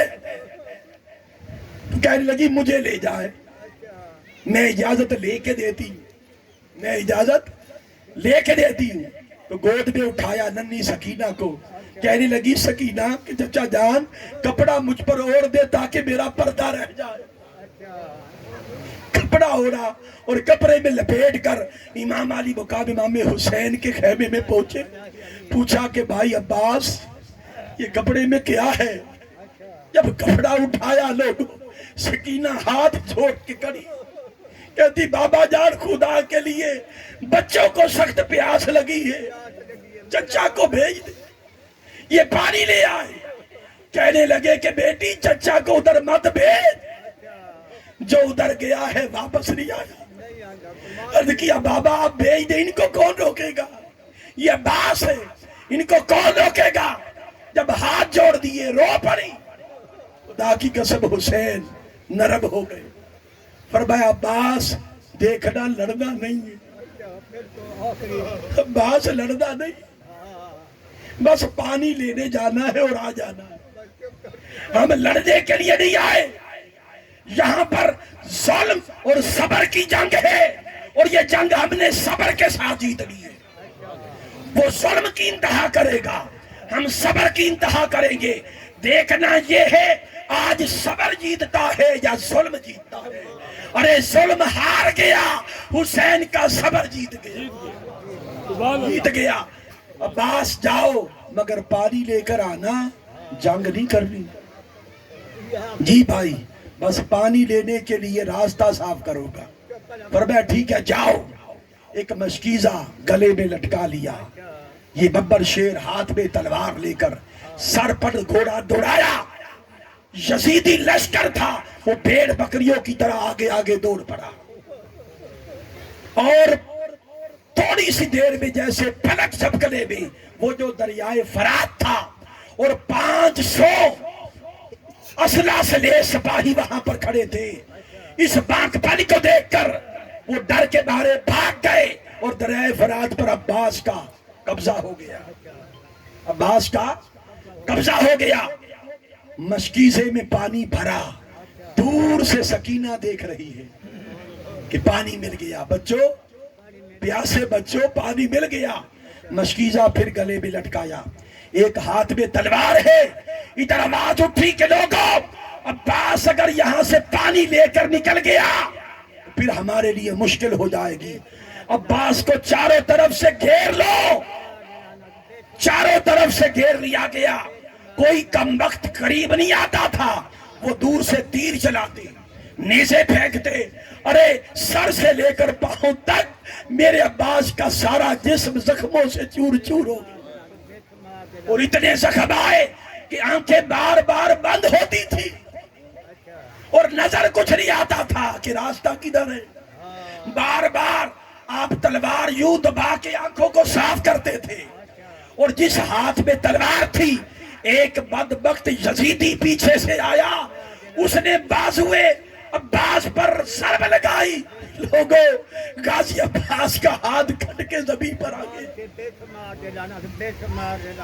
کہنے لگی مجھے لے جائے، میں اجازت لے کے دیتی ہوں، میں اجازت لے کے دیتی ہوں. تو گود میں اٹھایا ننھی سکینہ کو. کہنے لگی سکینہ کہ چچا جان کپڑا مجھ پر اوڑھ دے تاکہ میرا پردہ رہ جائے. کپڑا اوڑھا اور کپڑے میں لپیٹ کر امام علی مقام امام حسین کے خیمے میں پہنچے. پوچھا کہ بھائی عباس یہ کپڑے میں کیا ہے. جب کپڑا اٹھایا لوگ، سکینہ ہاتھ چھوڑ کے کڑی کہتی بابا جان خدا کے لیے بچوں کو سخت پیاس لگی ہے، چچا کو بھیج دے، یہ پانی لے آئے. کہنے لگے کہ بیٹی چچا کو ادھر مت بھیج، جو ادھر گیا ہے واپس نہیں آیا. عرض کیا بابا آپ بھیج دیں، ان کو کون روکے گا، یہ عباس ہے، ان کو کون روکے گا. جب ہاتھ جوڑ دیے رو پڑی. خدا کی قسم حسین نرم ہو گئے. فرمایا عباس دیکھنا لڑنا نہیں ہے، عباس لڑنا نہیں، بس پانی لینے جانا ہے اور آ جانا ہے. ہم لڑنے کے لیے نہیں آئے، یہاں پر ظلم اور صبر کی جنگ ہے، اور یہ جنگ ہم نے صبر کے ساتھ جیت لی ہے۔ وہ ظلم کی انتہا کرے گا، ہم صبر کی انتہا کریں گے۔ دیکھنا یہ ہے آج صبر جیتتا ہے یا ظلم جیتتا ہے۔ ارے ظلم ہار گیا، حسین کا صبر جیت گیا۔ عباس جاؤ مگر پانی لے کر آنا، جنگ نہیں کرنی۔ جی بھائی بس پانی لینے کے لیے راستہ صاف کرو گا۔ فرمایا ٹھیک ہے جاؤ۔ ایک مشکیزہ گلے میں لٹکا لیا، یہ ببر شیر ہاتھ میں تلوار لے کر سر پر گھوڑا دوڑایا۔ یزیدی لشکر تھا، وہ بھیڑ بکریوں کی طرح آگے آگے دوڑ پڑا، اور تھوڑی سی دیر میں جیسے پلک جھپکنے میں وہ جو دریائے فرات تھا، اور 500 اسلحہ سے لیس سپاہی وہاں پر کھڑے تھے، اس باغ پانی کو دیکھ کر وہ ڈر کے مارے بھاگ گئے، اور دریائے فرات پر عباس کا قبضہ ہو گیا۔ عباس کا قبضہ ہو گیا۔ مشکیزے میں پانی بھرا، دور سے سکینہ دیکھ رہی ہے کہ پانی مل گیا۔ بچوں پیاسے بچوں پانی مل گیا۔ مشکیزہ پھر گلے میں لٹکایا، ایک ہاتھ میں تلوار ہے۔ ادھر آواز اٹھی کہ لوگوں عباس اگر یہاں سے پانی لے کر نکل گیا پھر ہمارے لیے مشکل ہو جائے گی۔ عباس کو چاروں طرف سے گھیر لو۔ چاروں طرف سے گھیر لیا گیا، کوئی کم وقت قریب نہیں آتا تھا۔ وہ دور سے تیر چلاتے، نیزے پھینکتے، ارے سر سے لے کر پاؤں تک میرے عباس کا سارا جسم زخموں سے چور چور ہو گیا، اور اتنے زخم آئے کہ آنکھیں بار بار بند ہوتی تھی، اور نظر کچھ نہیں آتا تھا کہ راستہ کدھر ہے۔ بار بار آپ تلوار یوں دبا کے آنکھوں کو صاف کرتے تھے، اور جس ہاتھ میں تلوار تھی ایک بدبخت یزیدی پیچھے سے آیا، اس نے بازوئے عباس پر ضرب لگائی۔ لوگوں غازی عباس کا ہاتھ کٹ کے زمین پر آ گیا،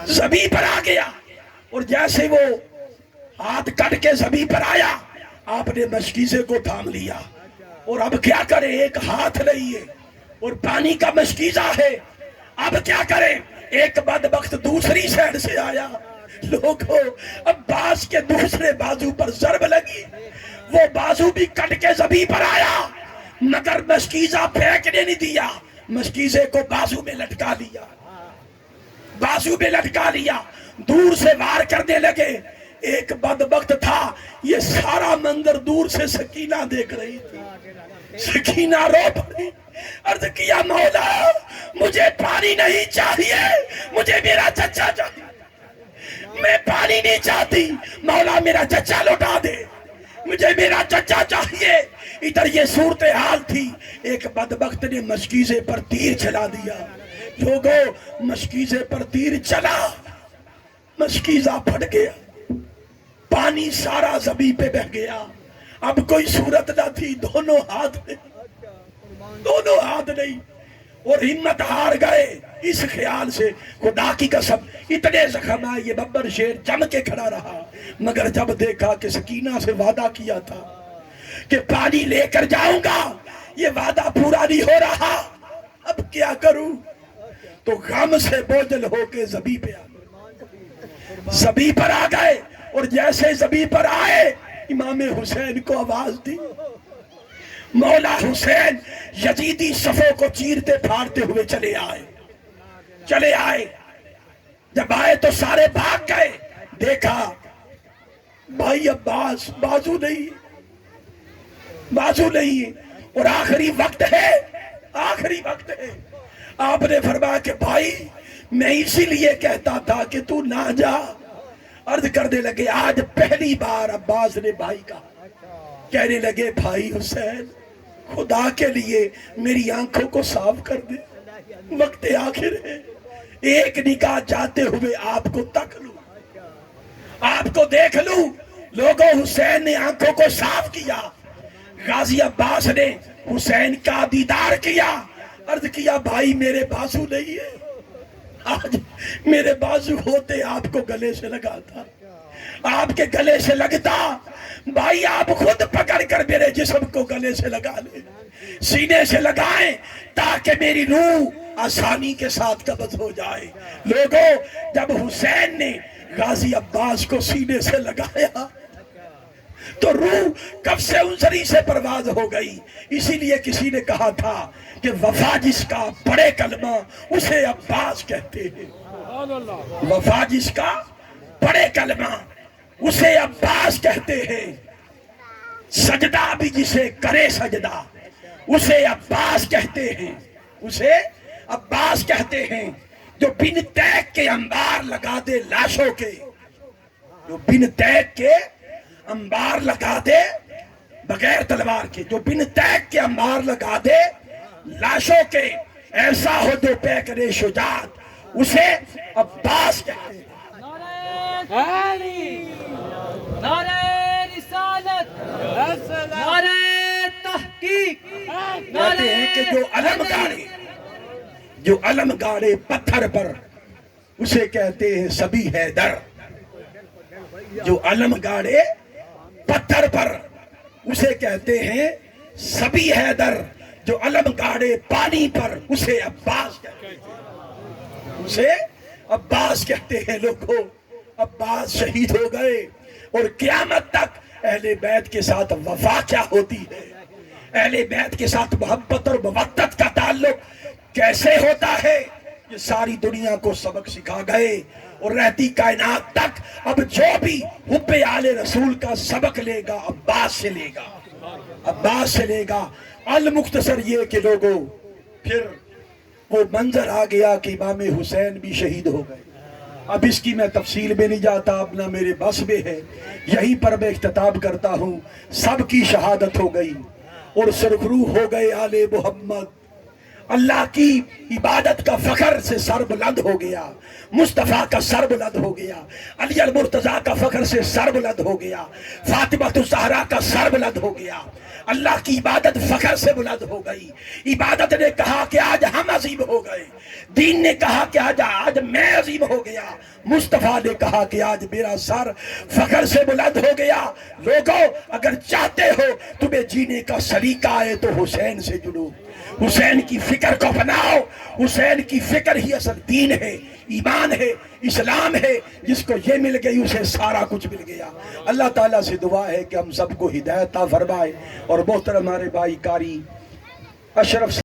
زمین پر آ گیا، اور جیسے وہ ہاتھ کٹ کے زمین پر آیا آپ نے مشکیزے کو تھام لیا، اور اب کیا کریں، ایک ہاتھ نہیں ہے اور پانی کا مشکیزہ ہے، اب کیا کریں۔ ایک بدبخت دوسری سائڈ سے آیا، لوگوں عباس کے دوسرے بازو پر ضرب لگی، وہ بازو بھی کٹ کے زمین پر آیا، مگر مشکیزہ پھینکنے نہیں دیا، مشکیزے کو بازو میں لٹکا لیا، بازو میں لٹکا لیا، دور سے وار کرنے لگے۔ ایک بدبخت تھا، یہ سارا منظر دور سے سکینہ دیکھ رہی تھی۔ سکینہ رو پڑی، عرض کیا مولا مجھے پانی نہیں چاہیے، مجھے میرا چچا چاہیے، میں پانی نہیں چاہتی، مولا میرا چچا لوٹا دے، مجھے میرا چچا چاہیے۔ ادھر یہ صورتحال تھی، ایک بدبخت نے مشکیزے پر تیر چلا دیا۔ لوگوں مشکیزے پر تیر چلا، مشکیزہ پھٹ گیا، پانی سارا زمین پہ بہ گیا۔ اب کوئی صورت نہ تھی، دونوں ہاتھ نہیں، اور ہمت ہار گئے اس خیال سے، خدا کی قسم اتنے زخم آئے، یہ ببر شیر جم کے کھڑا رہا، مگر جب دیکھا کہ سکینہ سے وعدہ کیا تھا کہ پانی لے کر جاؤں گا، یہ وعدہ پورا نہیں ہو رہا، اب کیا کروں، تو غم سے بوجھل ہو کے زمین پہ آ گئے، زمین پر آ گئے، اور جیسے زمین پر آئے امام حسین کو آواز دی، مولا حسین یزیدی صفوں کو چیرتے پھاڑتے ہوئے چلے آئے۔ جب آئے تو سارے بھاگ گئے، دیکھا بھائی عباس بازو نہیں، اور آخری وقت ہے۔ آپ نے فرمایا کہ بھائی میں اسی لیے کہتا تھا کہ تو نہ جا۔ عرض کرنے لگے آج پہلی بار عباس نے بھائی کا کہنے لگے بھائی حسین خدا کے لیے میری آنکھوں کو صاف کر دے، وقت آخر ہے، ایک نگاہ جاتے ہوئے آپ کو تک لوں، آپ کو دیکھ لوں۔ لوگوں حسین نے آنکھوں کو صاف کیا، غازی عباس نے حسین کا دیدار کیا، عرض کیا بھائی میرے بازو نہیں ہے، آج میرے بازو ہوتے آپ کو گلے سے لگاتا، آپ کے گلے سے لگتا، بھائی آپ خود پکڑ کر میرے جسم کو گلے سے لگا لیں، سینے سے لگائیں تاکہ میری روح آسانی کے ساتھ قبض ہو جائے۔ لوگوں، جب حسین نے غازی عباس کو سینے سے لگایا تو روح کب سے انصری سے پرواز ہو گئی۔ اسی لیے کسی نے کہا تھا کہ وفا جس کا پڑھے کلمہ اسے عباس کہتے ہیں، وفا جس کا پڑھے کلمہ اسے عباس کہتے ہیں، سجدہ بھی جسے کرے سجدہ اسے عباس کہتے ہیں، اسے عباس کہتے ہیں۔ جو بن تیغ کے انبار لگا دے لاشوں کے، جو بن تیغ کے انبار لگا دے بغیر تلوار کے، جو بن تیغ کے انبار لگا دے لاشوں کے، ایسا ہو جو پے کرے شجاعت اسے عباس کہتے ہیں۔ نعرہ رسالت، نعرہ تحقیق، کہتے ہیں کہ جو علم گاڑے پتھر پر اسے کہتے ہیں سبی حیدر، جو علم گاڑے پتھر پر اسے کہتے ہیں سبی حیدر، جو علم گاڑے پانی پر اسے عباس کہتے ہیں، اسے عباس کہتے ہیں۔ لوگوں، عباس شہید ہو گئے، اور قیامت تک اہل بیت کے ساتھ وفا کیا ہوتی ہے، اہل بیت کے ساتھ محبت اور مودت کا تعلق کیسے ہوتا ہے، یہ ساری دنیا کو سبق سکھا گئے، اور رہتی کائنات تک اب جو بھی حب آل رسول کا سبق لے گا عباس سے لے گا، عباس سے لے گا۔ المختصر یہ کہ لوگوں، پھر وہ منظر آ گیا کہ امام حسین بھی شہید ہو گئے۔ اب اس کی میں تفصیل میں نہیں جاتا، اب نہ میرے بس میں ہے، یہیں پر میں اختتام کرتا ہوں۔ سب کی شہادت ہو گئی اور سرخرو ہو گئے آل محمد، اللہ کی عبادت کا فخر سے سر بلند ہو گیا، مصطفیٰ کا سر بلند ہو گیا، علی المرتضیٰ کا فخر سے سر بلند ہو گیا، فاطمہ الزہرا کا سر بلند ہو گیا، اللہ کی عبادت فخر سے بلند ہو گئی۔ عبادت نے کہا کہ آج ہم عظیم ہو گئے، دین نے کہا کہ آج میں عظیم ہو گیا، مصطفیٰ نے کہا کہ آج میرا سر فخر سے بلند ہو گیا۔ لوگوں، اگر چاہتے ہو تمہیں جینے کا سلیقہ آئے تو حسین سے جڑو، حسین کی فکر کو بناؤ، حسین کی فکر ہی اصل دین ہے، ایمان ہے، اسلام ہے۔ جس کو یہ مل گئی اسے سارا کچھ مل گیا۔ اللہ تعالیٰ سے دعا ہے کہ ہم سب کو ہدایت عطا فرمائے، اور محترم ہمارے بھائی قاری اشرف